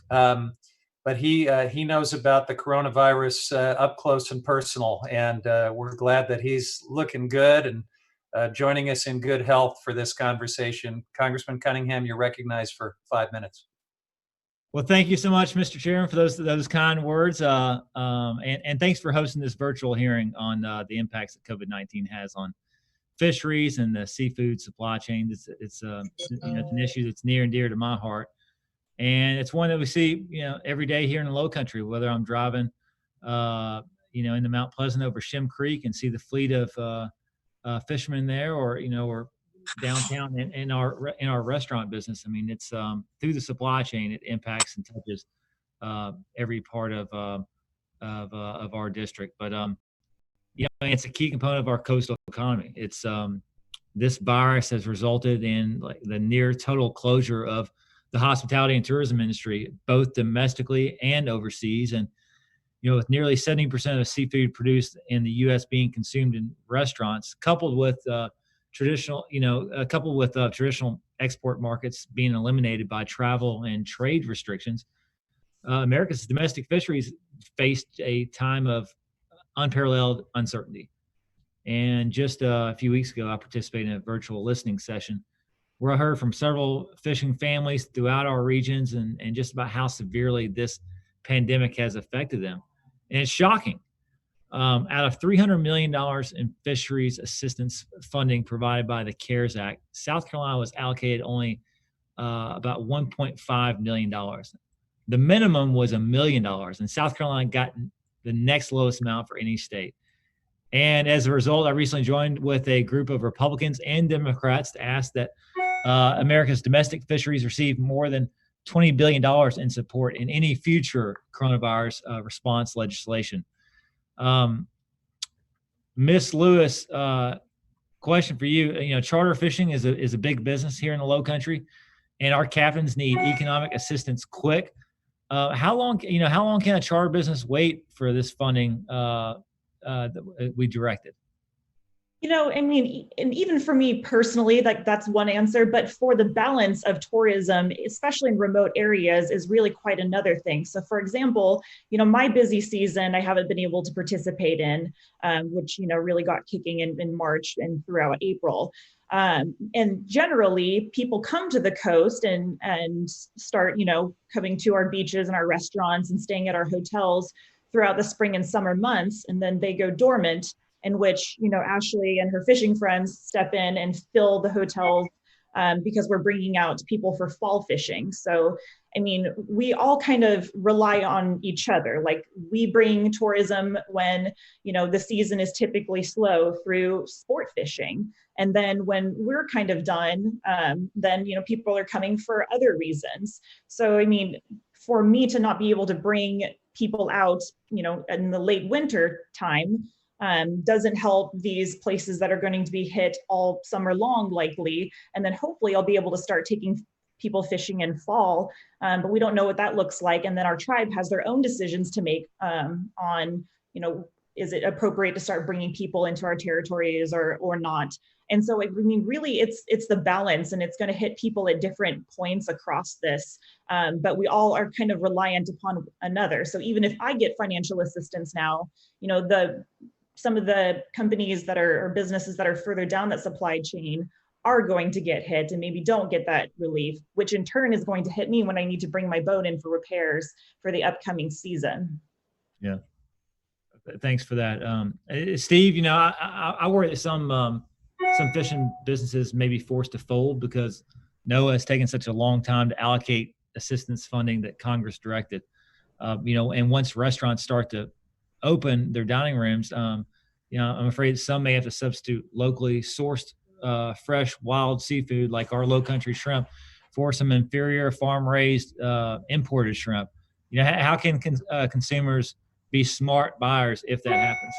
but he knows about the coronavirus up close and personal. And we're glad that he's looking good and joining us in good health for this conversation. Congressman Cunningham, you're recognized for 5 minutes. Well, thank you so much, Mr. Chairman, for those kind words. And thanks for hosting this virtual hearing on the impacts that COVID-19 has on fisheries and the seafood supply chain. It's an issue that's near and dear to my heart. And it's one that we see, every day here in the Low Country, whether I'm driving, in the Mount Pleasant over Shem Creek and see the fleet of fishermen there, or downtown in our restaurant business. I mean, it's through the supply chain, it impacts and touches every part of our district. But it's a key component of our coastal economy. It's this virus has resulted in like the near total closure of the hospitality and tourism industry, both domestically and overseas. And with nearly 70% of seafood produced in the U.S. being consumed in restaurants, coupled with traditional export markets being eliminated by travel and trade restrictions, America's domestic fisheries faced a time of unparalleled uncertainty. And just a few weeks ago, I participated in a virtual listening session where I heard from several fishing families throughout our regions and just about how severely this pandemic has affected them. And it's shocking. Out of $300 million in fisheries assistance funding provided by the CARES Act, South Carolina was allocated only about $1.5 million. The minimum was $1 million, and South Carolina got the next lowest amount for any state. And as a result, I recently joined with a group of Republicans and Democrats to ask that America's domestic fisheries receive more than $20 billion in support in any future coronavirus response legislation. Miss Lewis, question for you. Charter fishing is a big business here in the Low Country, and our captains need economic assistance quick. How long can a charter business wait for this funding that we directed? And even for me personally, that's one answer, but for the balance of tourism, especially in remote areas, is really quite another thing. So for example, my busy season, I haven't been able to participate in, which, really got kicking in March and throughout April. And generally people come to the coast and start, coming to our beaches and our restaurants and staying at our hotels throughout the spring and summer months. And then they go dormant, in which, Ashley and her fishing friends step in and fill the hotels because we're bringing out people for fall fishing. So, we all kind of rely on each other. Like we bring tourism when, the season is typically slow through sport fishing. And then when we're kind of done, then, people are coming for other reasons. So, for me to not be able to bring people out, in the late winter time, doesn't help these places that are going to be hit all summer long, likely. And then hopefully I'll be able to start taking people fishing in fall, but we don't know what that looks like. And then our tribe has their own decisions to make on, is it appropriate to start bringing people into our territories or not? And so, really, it's the balance, and it's going to hit people at different points across this. But we all are kind of reliant upon another. So even if I get financial assistance now, some of the companies or businesses that are further down that supply chain are going to get hit and maybe don't get that relief, which in turn is going to hit me when I need to bring my boat in for repairs for the upcoming season. Yeah. Thanks for that. Steve, I worry that some fishing businesses may be forced to fold because NOAA has taken such a long time to allocate assistance funding that Congress directed. And once restaurants start to open their dining rooms, I'm afraid some may have to substitute locally sourced fresh wild seafood like our Low Country shrimp for some inferior farm raised imported shrimp. How can consumers be smart buyers if that happens?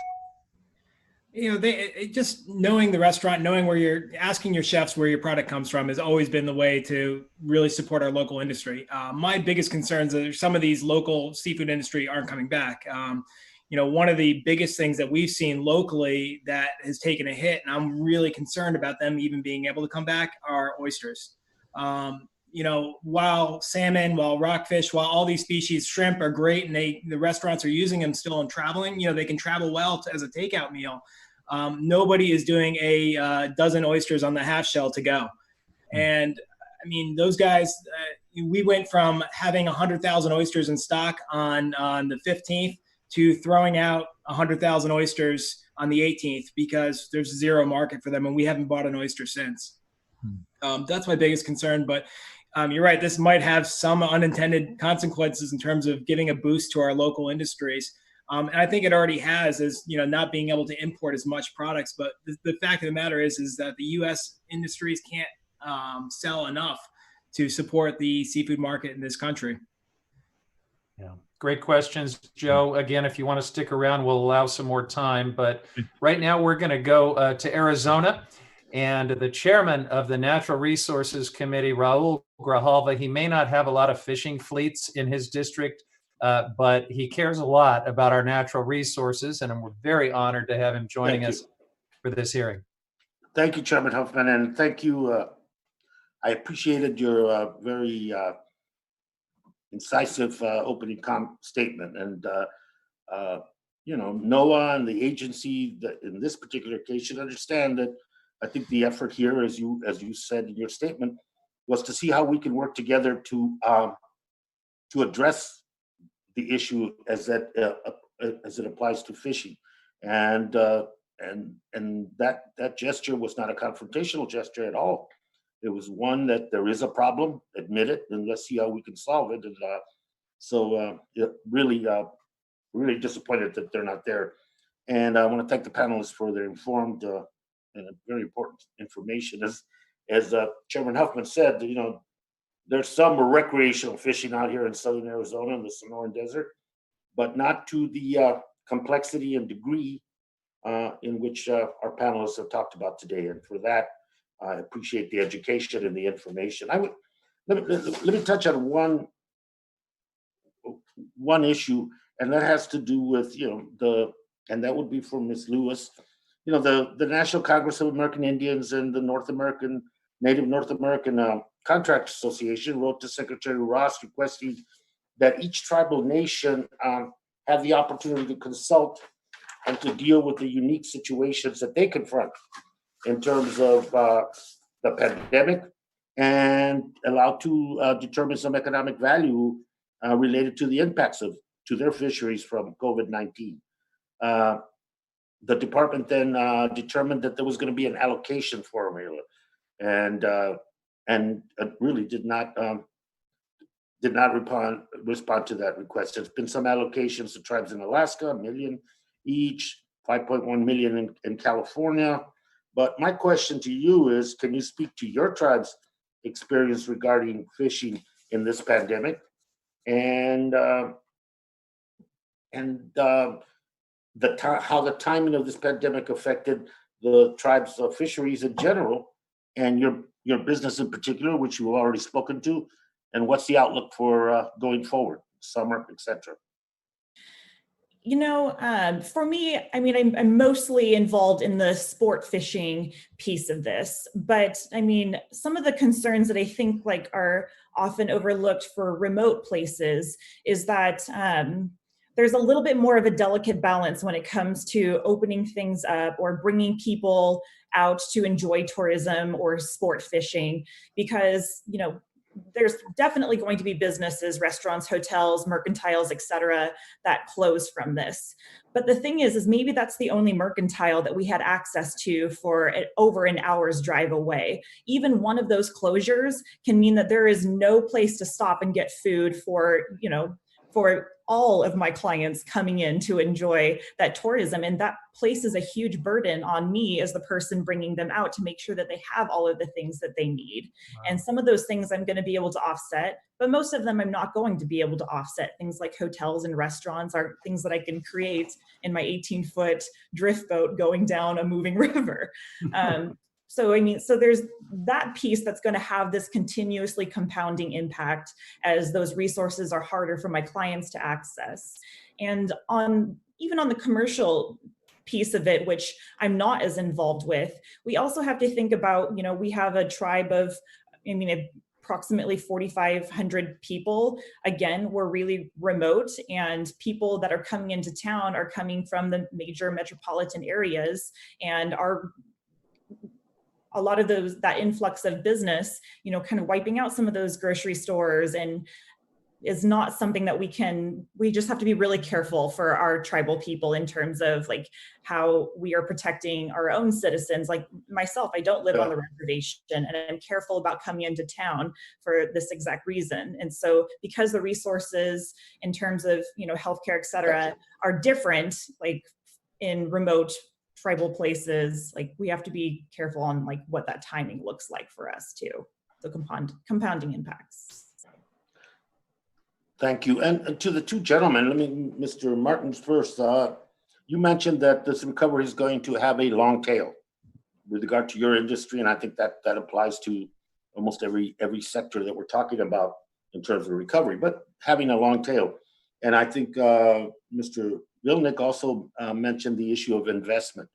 Just knowing the restaurant, knowing where you're asking your chefs where your product comes from has always been the way to really support our local industry. My biggest concerns are some of these local seafood industry aren't coming back. One of the biggest things that we've seen locally that has taken a hit, and I'm really concerned about them even being able to come back, are oysters. While salmon, while rockfish, while all these species, shrimp are great, and the restaurants are using them still and traveling, they can travel well as a takeout meal. Nobody is doing a dozen oysters on the half shell to go. And those guys, we went from having 100,000 oysters in stock on the 15th to throwing out 100,000 oysters on the 18th because there's zero market for them, and we haven't bought an oyster since. That's my biggest concern, but you're right. This might have some unintended consequences in terms of giving a boost to our local industries. And I think it already has, as not being able to import as much products. But the fact of the matter is that the U.S. industries can't sell enough to support the seafood market in this country. Yeah, great questions, Joe. Again, if you want to stick around, we'll allow some more time. But right now, we're going to go to Arizona. And the chairman of the Natural Resources Committee, Raul Grijalva, he may not have a lot of fishing fleets in his district, but he cares a lot about our natural resources, and we're very honored to have him joining us for this hearing. Thank you, Chairman Huffman, and thank you. I appreciated your very incisive opening statement, and NOAA and the agency that in this particular case should understand that. I think the effort here, as you said in your statement, was to see how we can work together to address the issue as it applies to fishing, and that gesture was not a confrontational gesture at all. It was one that there is a problem, admit it, and let's see how we can solve it. And really disappointed that they're not there. And I want to thank the panelists for their informed and very important information. As Chairman Huffman said, there's some recreational fishing out here in southern Arizona in the Sonoran Desert, but not to the complexity and degree in which our panelists have talked about today. And for that, I appreciate the education and the information. Let me touch on one issue, and that has to do with and that would be for Ms. Lewis. The National Congress of American Indians and the Native North American Contract Association wrote to Secretary Ross requesting that each tribal nation have the opportunity to consult and to deal with the unique situations that they confront in terms of the pandemic, and allow to determine some economic value related to the impacts to their fisheries from COVID-19. The department then determined that there was going to be an allocation formula, and really did not respond to that request. There's been some allocations to tribes in Alaska, $1 million each, 5.1 million in California. But my question to you is, can you speak to your tribe's experience regarding fishing in this pandemic, and how the timing of this pandemic affected the tribe's fisheries in general, and your business in particular, which you've already spoken to, and what's the outlook for going forward, summer, etc.? For me, I'm mostly involved in the sport fishing piece of this, but some of the concerns that I think are often overlooked for remote places is that there's a little bit more of a delicate balance when it comes to opening things up or bringing people out to enjoy tourism or sport fishing, because, there's definitely going to be businesses, restaurants, hotels, mercantiles, etc., that close from this. But the thing is maybe that's the only mercantile that we had access to for over an hour's drive away. Even one of those closures can mean that there is no place to stop and get food for all of my clients coming in to enjoy that tourism. And that places a huge burden on me as the person bringing them out to make sure that they have all of the things that they need. Wow. And some of those things I'm going to be able to offset, but most of them I'm not going to be able to offset. Things like hotels and restaurants are things that I can create in my 18-foot drift boat going down a moving river. So there's that piece that's going to have this continuously compounding impact as those resources are harder for my clients to access. And even on the commercial piece of it, which I'm not as involved with, we also have to think about, we have a tribe of, approximately 4,500 people. Again, we're really remote, and people that are coming into town are coming from the major metropolitan areas, and a lot of that influx of business, kind of wiping out some of those grocery stores and is not something that we just have to be really careful for our tribal people in terms of like how we are protecting our own citizens. Like myself, I don't live on the reservation, and I'm careful about coming into town for this exact reason. And so because the resources in terms of, healthcare, et cetera, are different, like in remote tribal places, like we have to be careful on like what that timing looks like for us too. The compounding impacts. Thank you. And to the two gentlemen, Mr. Martens first, you mentioned that this recovery is going to have a long tail with regard to your industry, and I think that applies to almost every sector that we're talking about in terms of recovery, but having a long tail. And I think Mr. Vilnick also mentioned the issue of investment.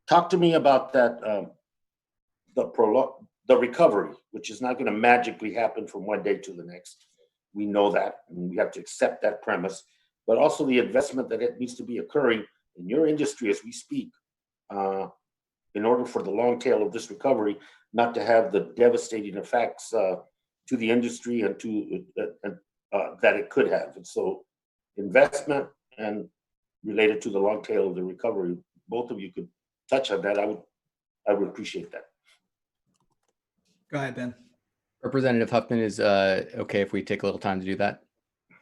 Talk to me about that, the recovery, which is not going to magically happen from one day to the next. We know that, and we have to accept that premise, but also the investment that it needs to be occurring in your industry as we speak, in order for the long tail of this recovery not to have the devastating effects to the industry and to that it could have. And so investment and related to the long tail of the recovery, both of you could touch on that. I would appreciate that. Go ahead, Ben. Representative Huffman is okay if we take a little time to do that.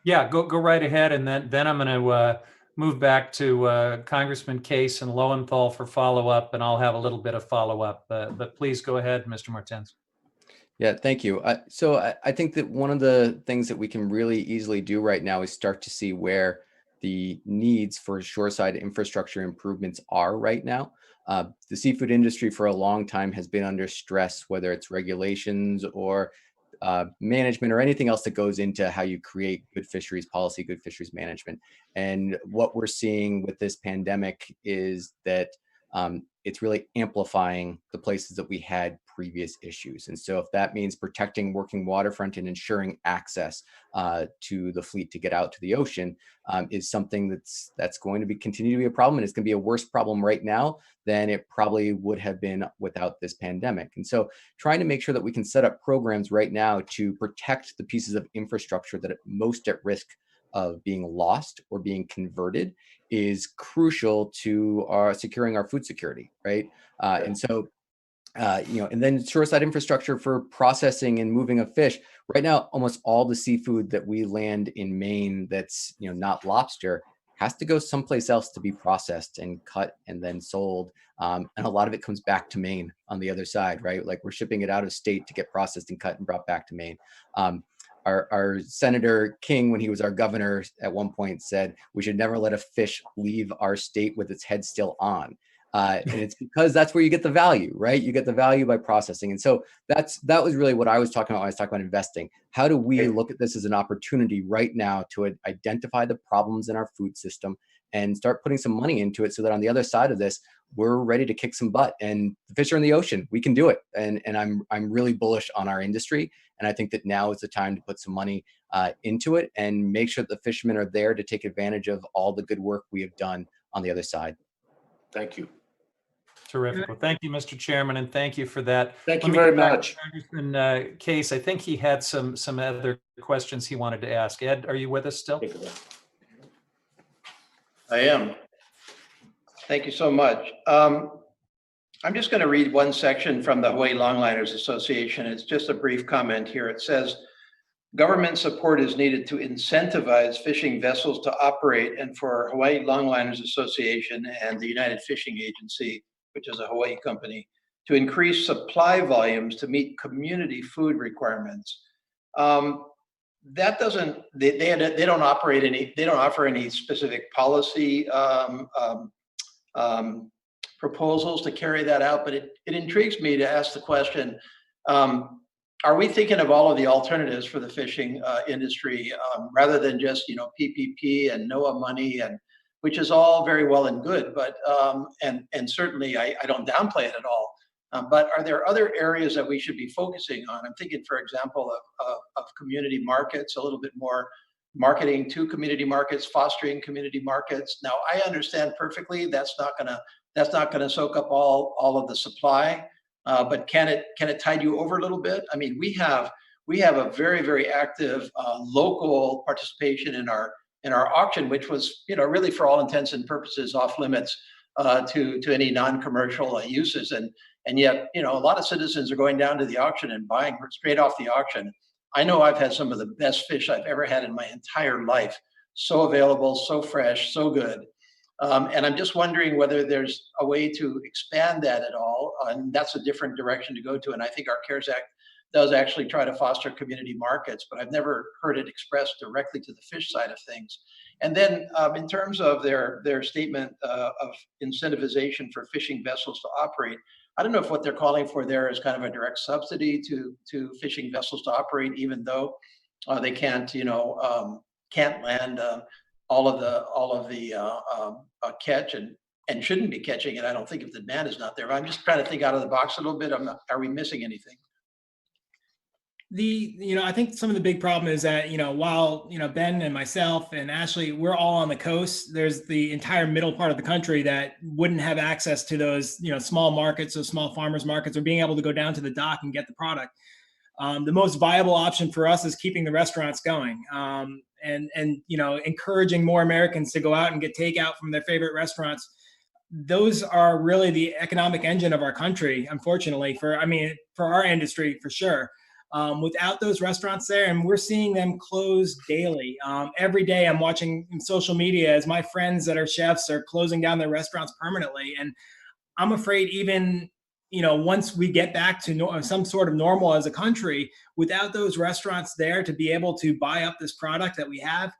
Yeah, go right ahead, and then I'm going to move back to Congressman Case and Lowenthal for follow-up, and I'll have a little bit of follow-up. But please go ahead, Mr. Martens. Yeah, thank you. So I think that one of the things that we can really easily do right now is start to see where the needs for shoreside infrastructure improvements are right now. The seafood industry for a long time has been under stress, whether it's regulations or management or anything else that goes into how you create good fisheries policy, good fisheries management. And what we're seeing with this pandemic is that it's really amplifying the places that we had previous issues. And so if that means protecting working waterfront and ensuring access to the fleet to get out to the ocean is something that's going to continue to be a problem, and it's going to be a worse problem right now than it probably would have been without this pandemic. And so trying to make sure that we can set up programs right now to protect the pieces of infrastructure that are most at risk of being lost or being converted is crucial to securing our food security, right? And so, and then shoreside infrastructure for processing and moving of fish. Right now, almost all the seafood that we land in Maine that's not lobster has to go someplace else to be processed and cut and then sold. And a lot of it comes back to Maine on the other side, right? Like we're shipping it out of state to get processed and cut and brought back to Maine. Our Senator King, when he was our governor, at one point said, we should never let a fish leave our state with its head still on. And it's because that's where you get the value, right? You get the value by processing. And so that was really what I was talking about when I was talking about investing. How do we look at this as an opportunity right now to identify the problems in our food system and start putting some money into it so that on the other side of this, we're ready to kick some butt, and the fish are in the ocean. We can do it. And I'm really bullish on our industry. And I think that now is the time to put some money into it and make sure that the fishermen are there to take advantage of all the good work we have done on the other side. Thank you. Terrific. Well, thank you, Mr. Chairman, and thank you for that. Thank you very much. Congressman Case, I think he had some other questions he wanted to ask. Ed, are you with us still? I am. Thank you so much. I'm just going to read one section from the Hawaii Longliners Association. It's just a brief comment here. It says, government support is needed to incentivize fishing vessels to operate, and for Hawaii Longliners Association and the United Fishing Agency, which is a Hawaii company, to increase supply volumes to meet community food requirements. That doesn't, they don't offer any specific policy proposals to carry that out, but it intrigues me to ask the question, are we thinking of all of the alternatives for the fishing industry rather than just PPP and NOAA money, and which is all very well and good, but and certainly I don't downplay it at all. But are there other areas that we should be focusing on? I'm thinking, for example, of community markets, a little bit more marketing to community markets, fostering community markets. Now, I understand perfectly that's not gonna soak up all of the supply, but can it tide you over a little bit? I mean, we have we have a very, very active local participation in our auction, which was, really for all intents and purposes off limits to any non-commercial uses. And yet, a lot of citizens are going down to the auction and buying straight off the auction. I know I've had some of the best fish I've ever had in my entire life. So available, so fresh, so good. And I'm just wondering whether there's a way to expand that at all. And that's a different direction to go to. And I think our CARES Act does actually try to foster community markets, but I've never heard it expressed directly to the fish side of things. And then in terms of their statement of incentivization for fishing vessels to operate, I don't know if what they're calling for there is kind of a direct subsidy to fishing vessels to operate, even though they can't land all of the catch and shouldn't be catching it. I don't think if the demand is not there. But I'm just trying to think out of the box a little bit. Are we missing anything? I think some of the big problem is that, while, Ben and myself and Ashley, we're all on the coast, there's the entire middle part of the country that wouldn't have access to those, small markets or small farmers markets or being able to go down to the dock and get the product. The most viable option for us is keeping the restaurants going and encouraging more Americans to go out and get takeout from their favorite restaurants. Those are really the economic engine of our country, unfortunately, for our industry, for sure. Without those restaurants there, and we're seeing them close daily. Every day I'm watching in social media as my friends that are chefs are closing down their restaurants permanently. And I'm afraid even, once we get back to some sort of normal as a country, without those restaurants there to be able to buy up this product that we have,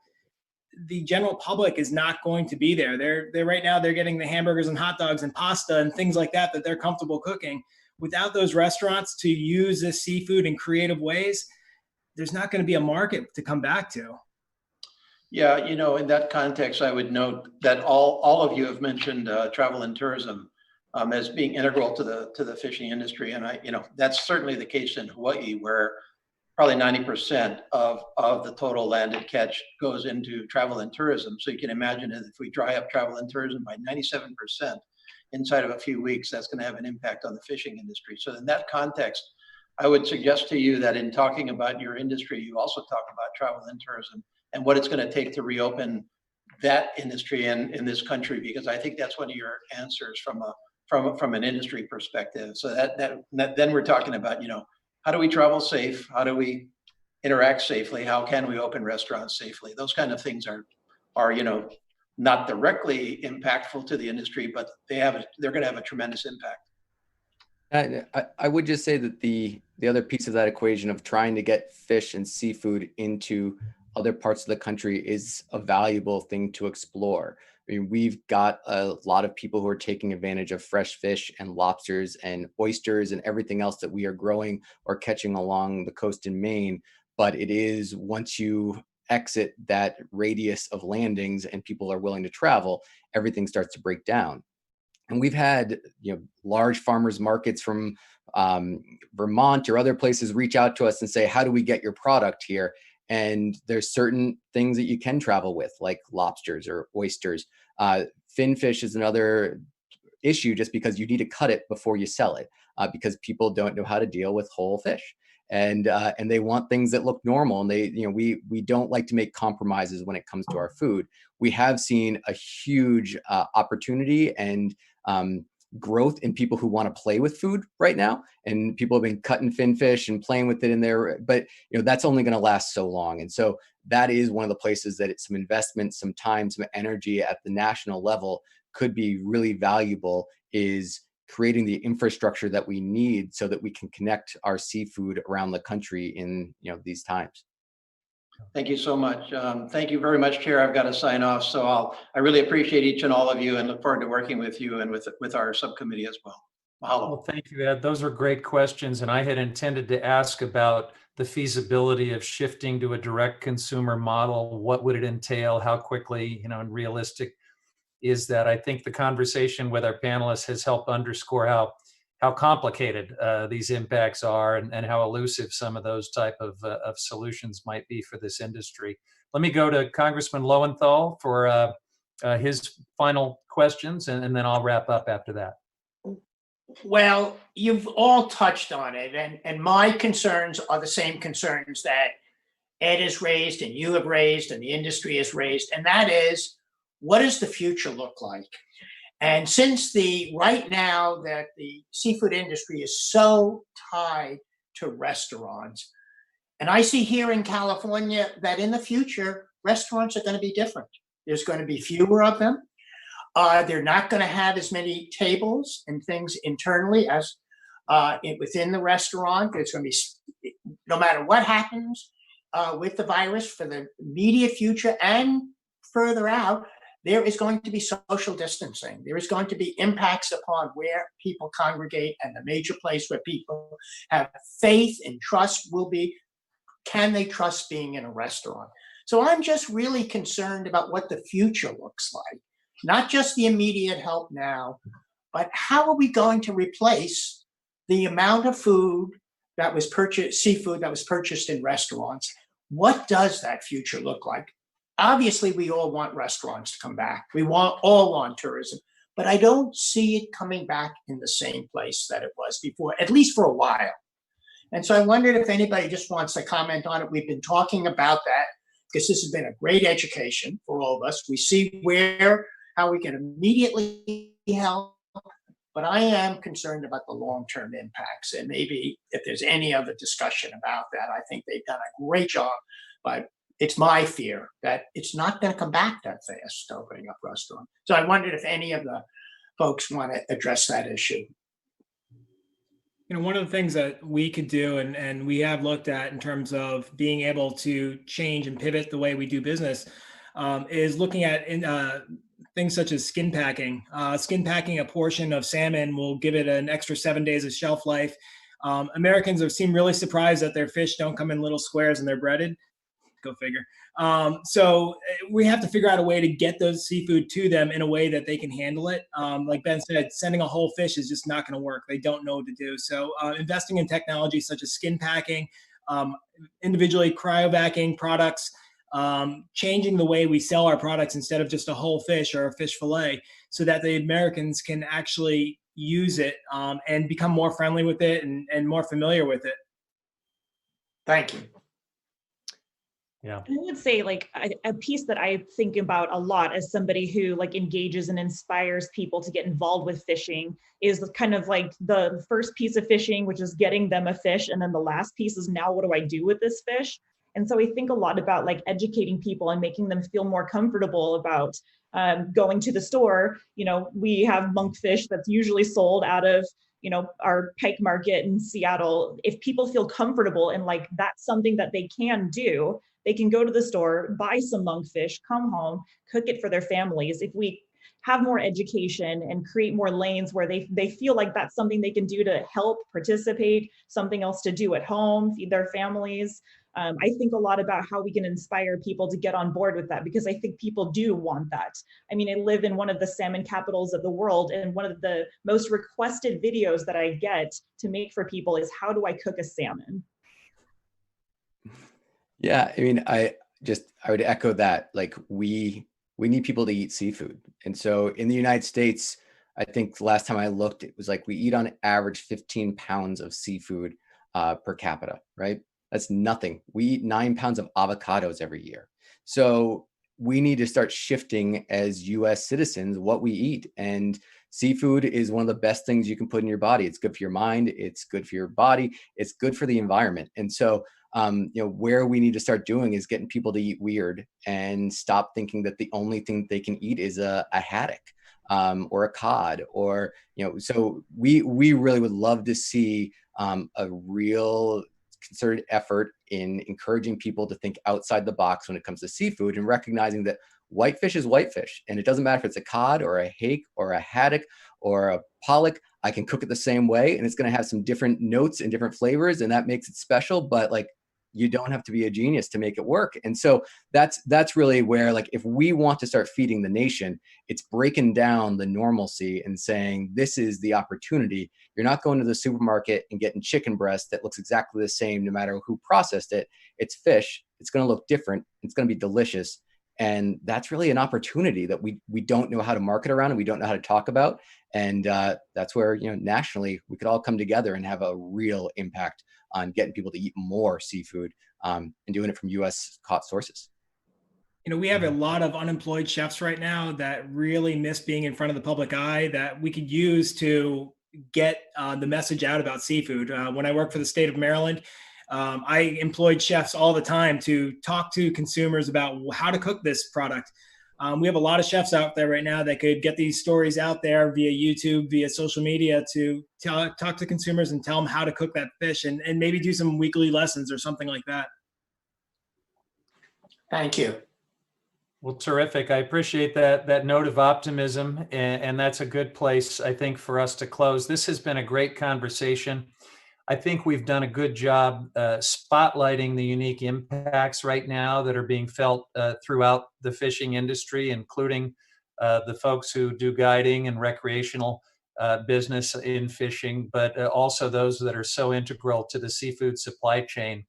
the general public is not going to be there. They're right now, they're getting the hamburgers and hot dogs and pasta and things like that they're comfortable cooking. Without those restaurants to use this seafood in creative ways, there's not going to be a market to come back to. Yeah, in that context, I would note that all of you have mentioned travel and tourism as being integral to the fishing industry, and that's certainly the case in Hawaii, where probably 90% of the total landed catch goes into travel and tourism. So you can imagine if we dry up travel and tourism by 97%. Inside of a few weeks, that's going to have an impact on the fishing industry. So in that context, I would suggest to you that in talking about your industry, you also talk about travel and tourism and what it's going to take to reopen that industry in this country, because I think that's one of your answers from an industry perspective. So that then we're talking about, how do we travel safe? How do we interact safely? How can we open restaurants safely? Those kind of things are not directly impactful to the industry, but they're going to have a tremendous impact. I would just say that the other piece of that equation of trying to get fish and seafood into other parts of the country is a valuable thing to explore. I mean, we've got a lot of people who are taking advantage of fresh fish and lobsters and oysters and everything else that we are growing or catching along the coast in Maine. But it is, once you exit that radius of landings and people are willing to travel, everything starts to break down. And we've had large farmers markets from Vermont or other places reach out to us and say, how do we get your product here? And there's certain things that you can travel with, like lobsters or oysters. Finfish is another issue, just because you need to cut it before you sell it, because people don't know how to deal with whole fish. And they want things that look normal, and we don't like to make compromises when it comes to our food. We have seen a huge opportunity and growth in people who want to play with food right now, and people have been cutting finfish and playing with it in there. But that's only going to last so long, and so that is one of the places that it's some investment, some time, some energy at the national level could be really valuable. Is creating the infrastructure that we need so that we can connect our seafood around the country in these times. Thank you so much. Thank you very much, Chair. I've got to sign off. So I really appreciate each and all of you and look forward to working with you and with our subcommittee as well. Mahalo. Well, thank you, Ed. Those are great questions. And I had intended to ask about the feasibility of shifting to a direct consumer model. What would it entail? How quickly, and realistic is that? I think the conversation with our panelists has helped underscore how complicated these impacts are and how elusive some of those type of solutions might be for this industry. Let me go to Congressman Lowenthal for his final questions, and then I'll wrap up after that. Well, you've all touched on it, and my concerns are the same concerns that Ed has raised and you have raised and the industry has raised, and that is, what does the future look like? And since right now that the seafood industry is so tied to restaurants, and I see here in California that in the future, restaurants are going to be different. There's going to be fewer of them. They're not going to have as many tables and things internally as within the restaurant. There's going to be, no matter what happens with the virus for the immediate future and further out, there is going to be social distancing. There is going to be impacts upon where people congregate, and the major place where people have faith and trust will be, can they trust being in a restaurant? So I'm just really concerned about what the future looks like. Not just the immediate help now, but how are we going to replace the amount of food that was purchased, seafood that was purchased in restaurants? What does that future look like? Obviously, we all want restaurants to come back. We all want tourism, but I don't see it coming back in the same place that it was before, at least for a while. And so I wondered if anybody just wants to comment on it. We've been talking about that because this has been a great education for all of us. We see how we can immediately help, but I am concerned about the long-term impacts. And maybe if there's any other discussion about that, I think they've done a great job, but it's my fear that it's not going to come back that fast, opening up restaurants. So I wondered if any of the folks want to address that issue. One of the things that we could do, and we have looked at in terms of being able to change and pivot the way we do business, is looking at things such as skin packing. Skin packing a portion of salmon will give it an extra 7 days of shelf life. Americans have seemed really surprised that their fish don't come in little squares and they're breaded. Go figure. So we have to figure out a way to get those seafood to them in a way that they can handle it. Like Ben said, sending a whole fish is just not going to work. They don't know what to do. So investing in technology such as skin packing, individually cryovacking products, changing the way we sell our products instead of just a whole fish or a fish fillet, so that the Americans can actually use it and become more friendly with it and more familiar with it. Thank you. Yeah. I would say like a piece that I think about a lot as somebody who like engages and inspires people to get involved with fishing is kind of like the first piece of fishing, which is getting them a fish. And then the last piece is, now what do I do with this fish? And so I think a lot about like educating people and making them feel more comfortable about going to the store. We have monkfish that's usually sold out of our Pike Market in Seattle. If people feel comfortable and like that's something that they can do, they can go to the store, buy some monkfish, come home, cook it for their families. If we have more education and create more lanes where they feel like that's something they can do to help participate, something else to do at home, feed their families. I think a lot about how we can inspire people to get on board with that, because I think people do want that. I mean, I live in one of the salmon capitals of the world, and one of the most requested videos that I get to make for people is, how do I cook a salmon? Yeah, I mean, I would echo that. Like we need people to eat seafood. And so in the United States, I think the last time I looked, it was like we eat on average 15 pounds of seafood per capita, right? That's nothing. We eat 9 pounds of avocados every year. So we need to start shifting as US citizens what we eat. And seafood is one of the best things you can put in your body. It's good for your mind. It's good for your body. It's good for the environment. And so where we need to start doing is getting people to eat weird and stop thinking that the only thing they can eat is a haddock or a cod, or, so we really would love to see a real concerted effort in encouraging people to think outside the box when it comes to seafood, and recognizing that whitefish is whitefish. And it doesn't matter if it's a cod or a hake or a haddock or a pollock. I can cook it the same way, and it's going to have some different notes and different flavors, and that makes it special. But like, you don't have to be a genius to make it work. And so that's really where, like, if we want to start feeding the nation, it's breaking down the normalcy and saying, this is the opportunity. You're not going to the supermarket and getting chicken breast that looks exactly the same no matter who processed it. It's fish. It's going to look different. It's going to be delicious. And that's really an opportunity that we don't know how to market around and we don't know how to talk about. And that's where, nationally, we could all come together and have a real impact on getting people to eat more seafood and doing it from U.S. caught sources. We have a lot of unemployed chefs right now that really miss being in front of the public eye that we could use to get the message out about seafood. When I worked for the state of Maryland, I employed chefs all the time to talk to consumers about how to cook this product. We have a lot of chefs out there right now that could get these stories out there via YouTube, via social media to talk to consumers and tell them how to cook that fish and maybe do some weekly lessons or something like that. Thank you. Well, terrific. I appreciate that note of optimism, and that's a good place, I think, for us to close. This has been a great conversation. I think we've done a good job spotlighting the unique impacts right now that are being felt throughout the fishing industry, including the folks who do guiding and recreational business in fishing, but also those that are so integral to the seafood supply chain.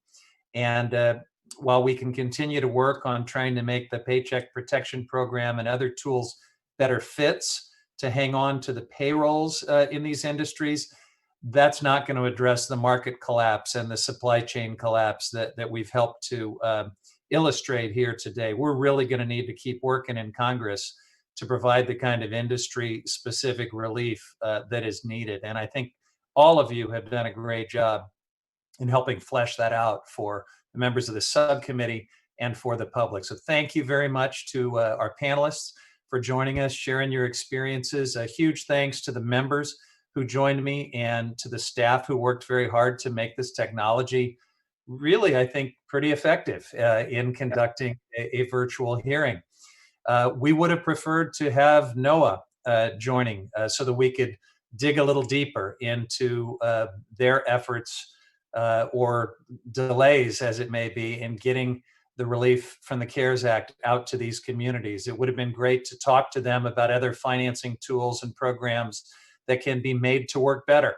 And while we can continue to work on trying to make the Paycheck Protection Program and other tools better fits to hang on to the payrolls in these industries, that's not going to address the market collapse and the supply chain collapse that we've helped to illustrate here today. We're really going to need to keep working in Congress to provide the kind of industry-specific relief that is needed. And I think all of you have done a great job in helping flesh that out for the members of the subcommittee and for the public. So thank you very much to our panelists for joining us, sharing your experiences. A huge thanks to the members who joined me and to the staff who worked very hard to make this technology really, I think, pretty effective in conducting a virtual hearing. We would have preferred to have NOAA joining so that we could dig a little deeper into their efforts or delays, as it may be, in getting the relief from the CARES Act out to these communities. It would have been great to talk to them about other financing tools and programs that can be made to work better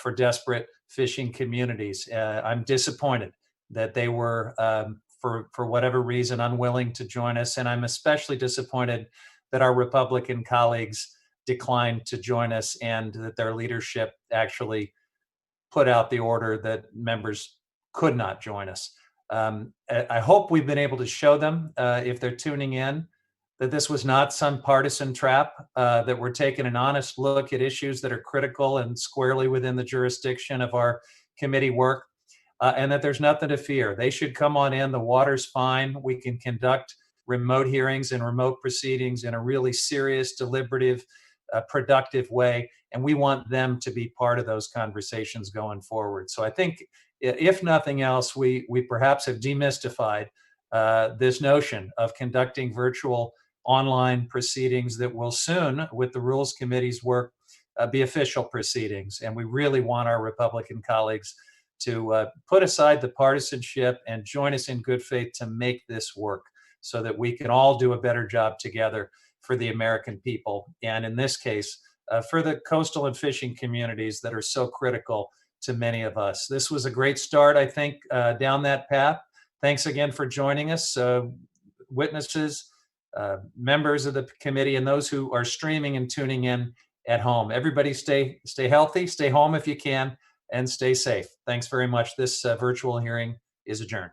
for desperate fishing communities. I'm disappointed that they were, for whatever reason, unwilling to join us. And I'm especially disappointed that our Republican colleagues declined to join us and that their leadership actually put out the order that members could not join us. I hope we've been able to show them, if they're tuning in, that this was not some partisan trap, that we're taking an honest look at issues that are critical and squarely within the jurisdiction of our committee work, and that there's nothing to fear. They should come on in. The water's fine. We can conduct remote hearings and remote proceedings in a really serious, deliberative, productive way, and we want them to be part of those conversations going forward. So I think, if nothing else, we perhaps have demystified this notion of conducting virtual online proceedings that will soon, with the Rules Committee's work, be official proceedings. And we really want our Republican colleagues to put aside the partisanship and join us in good faith to make this work so that we can all do a better job together for the American people. And in this case, for the coastal and fishing communities that are so critical to many of us. This was a great start, I think, down that path. Thanks again for joining us, witnesses, members of the committee, and those who are streaming and tuning in at home. Everybody stay healthy, stay home if you can, and stay safe. Thanks very much. This virtual hearing is adjourned.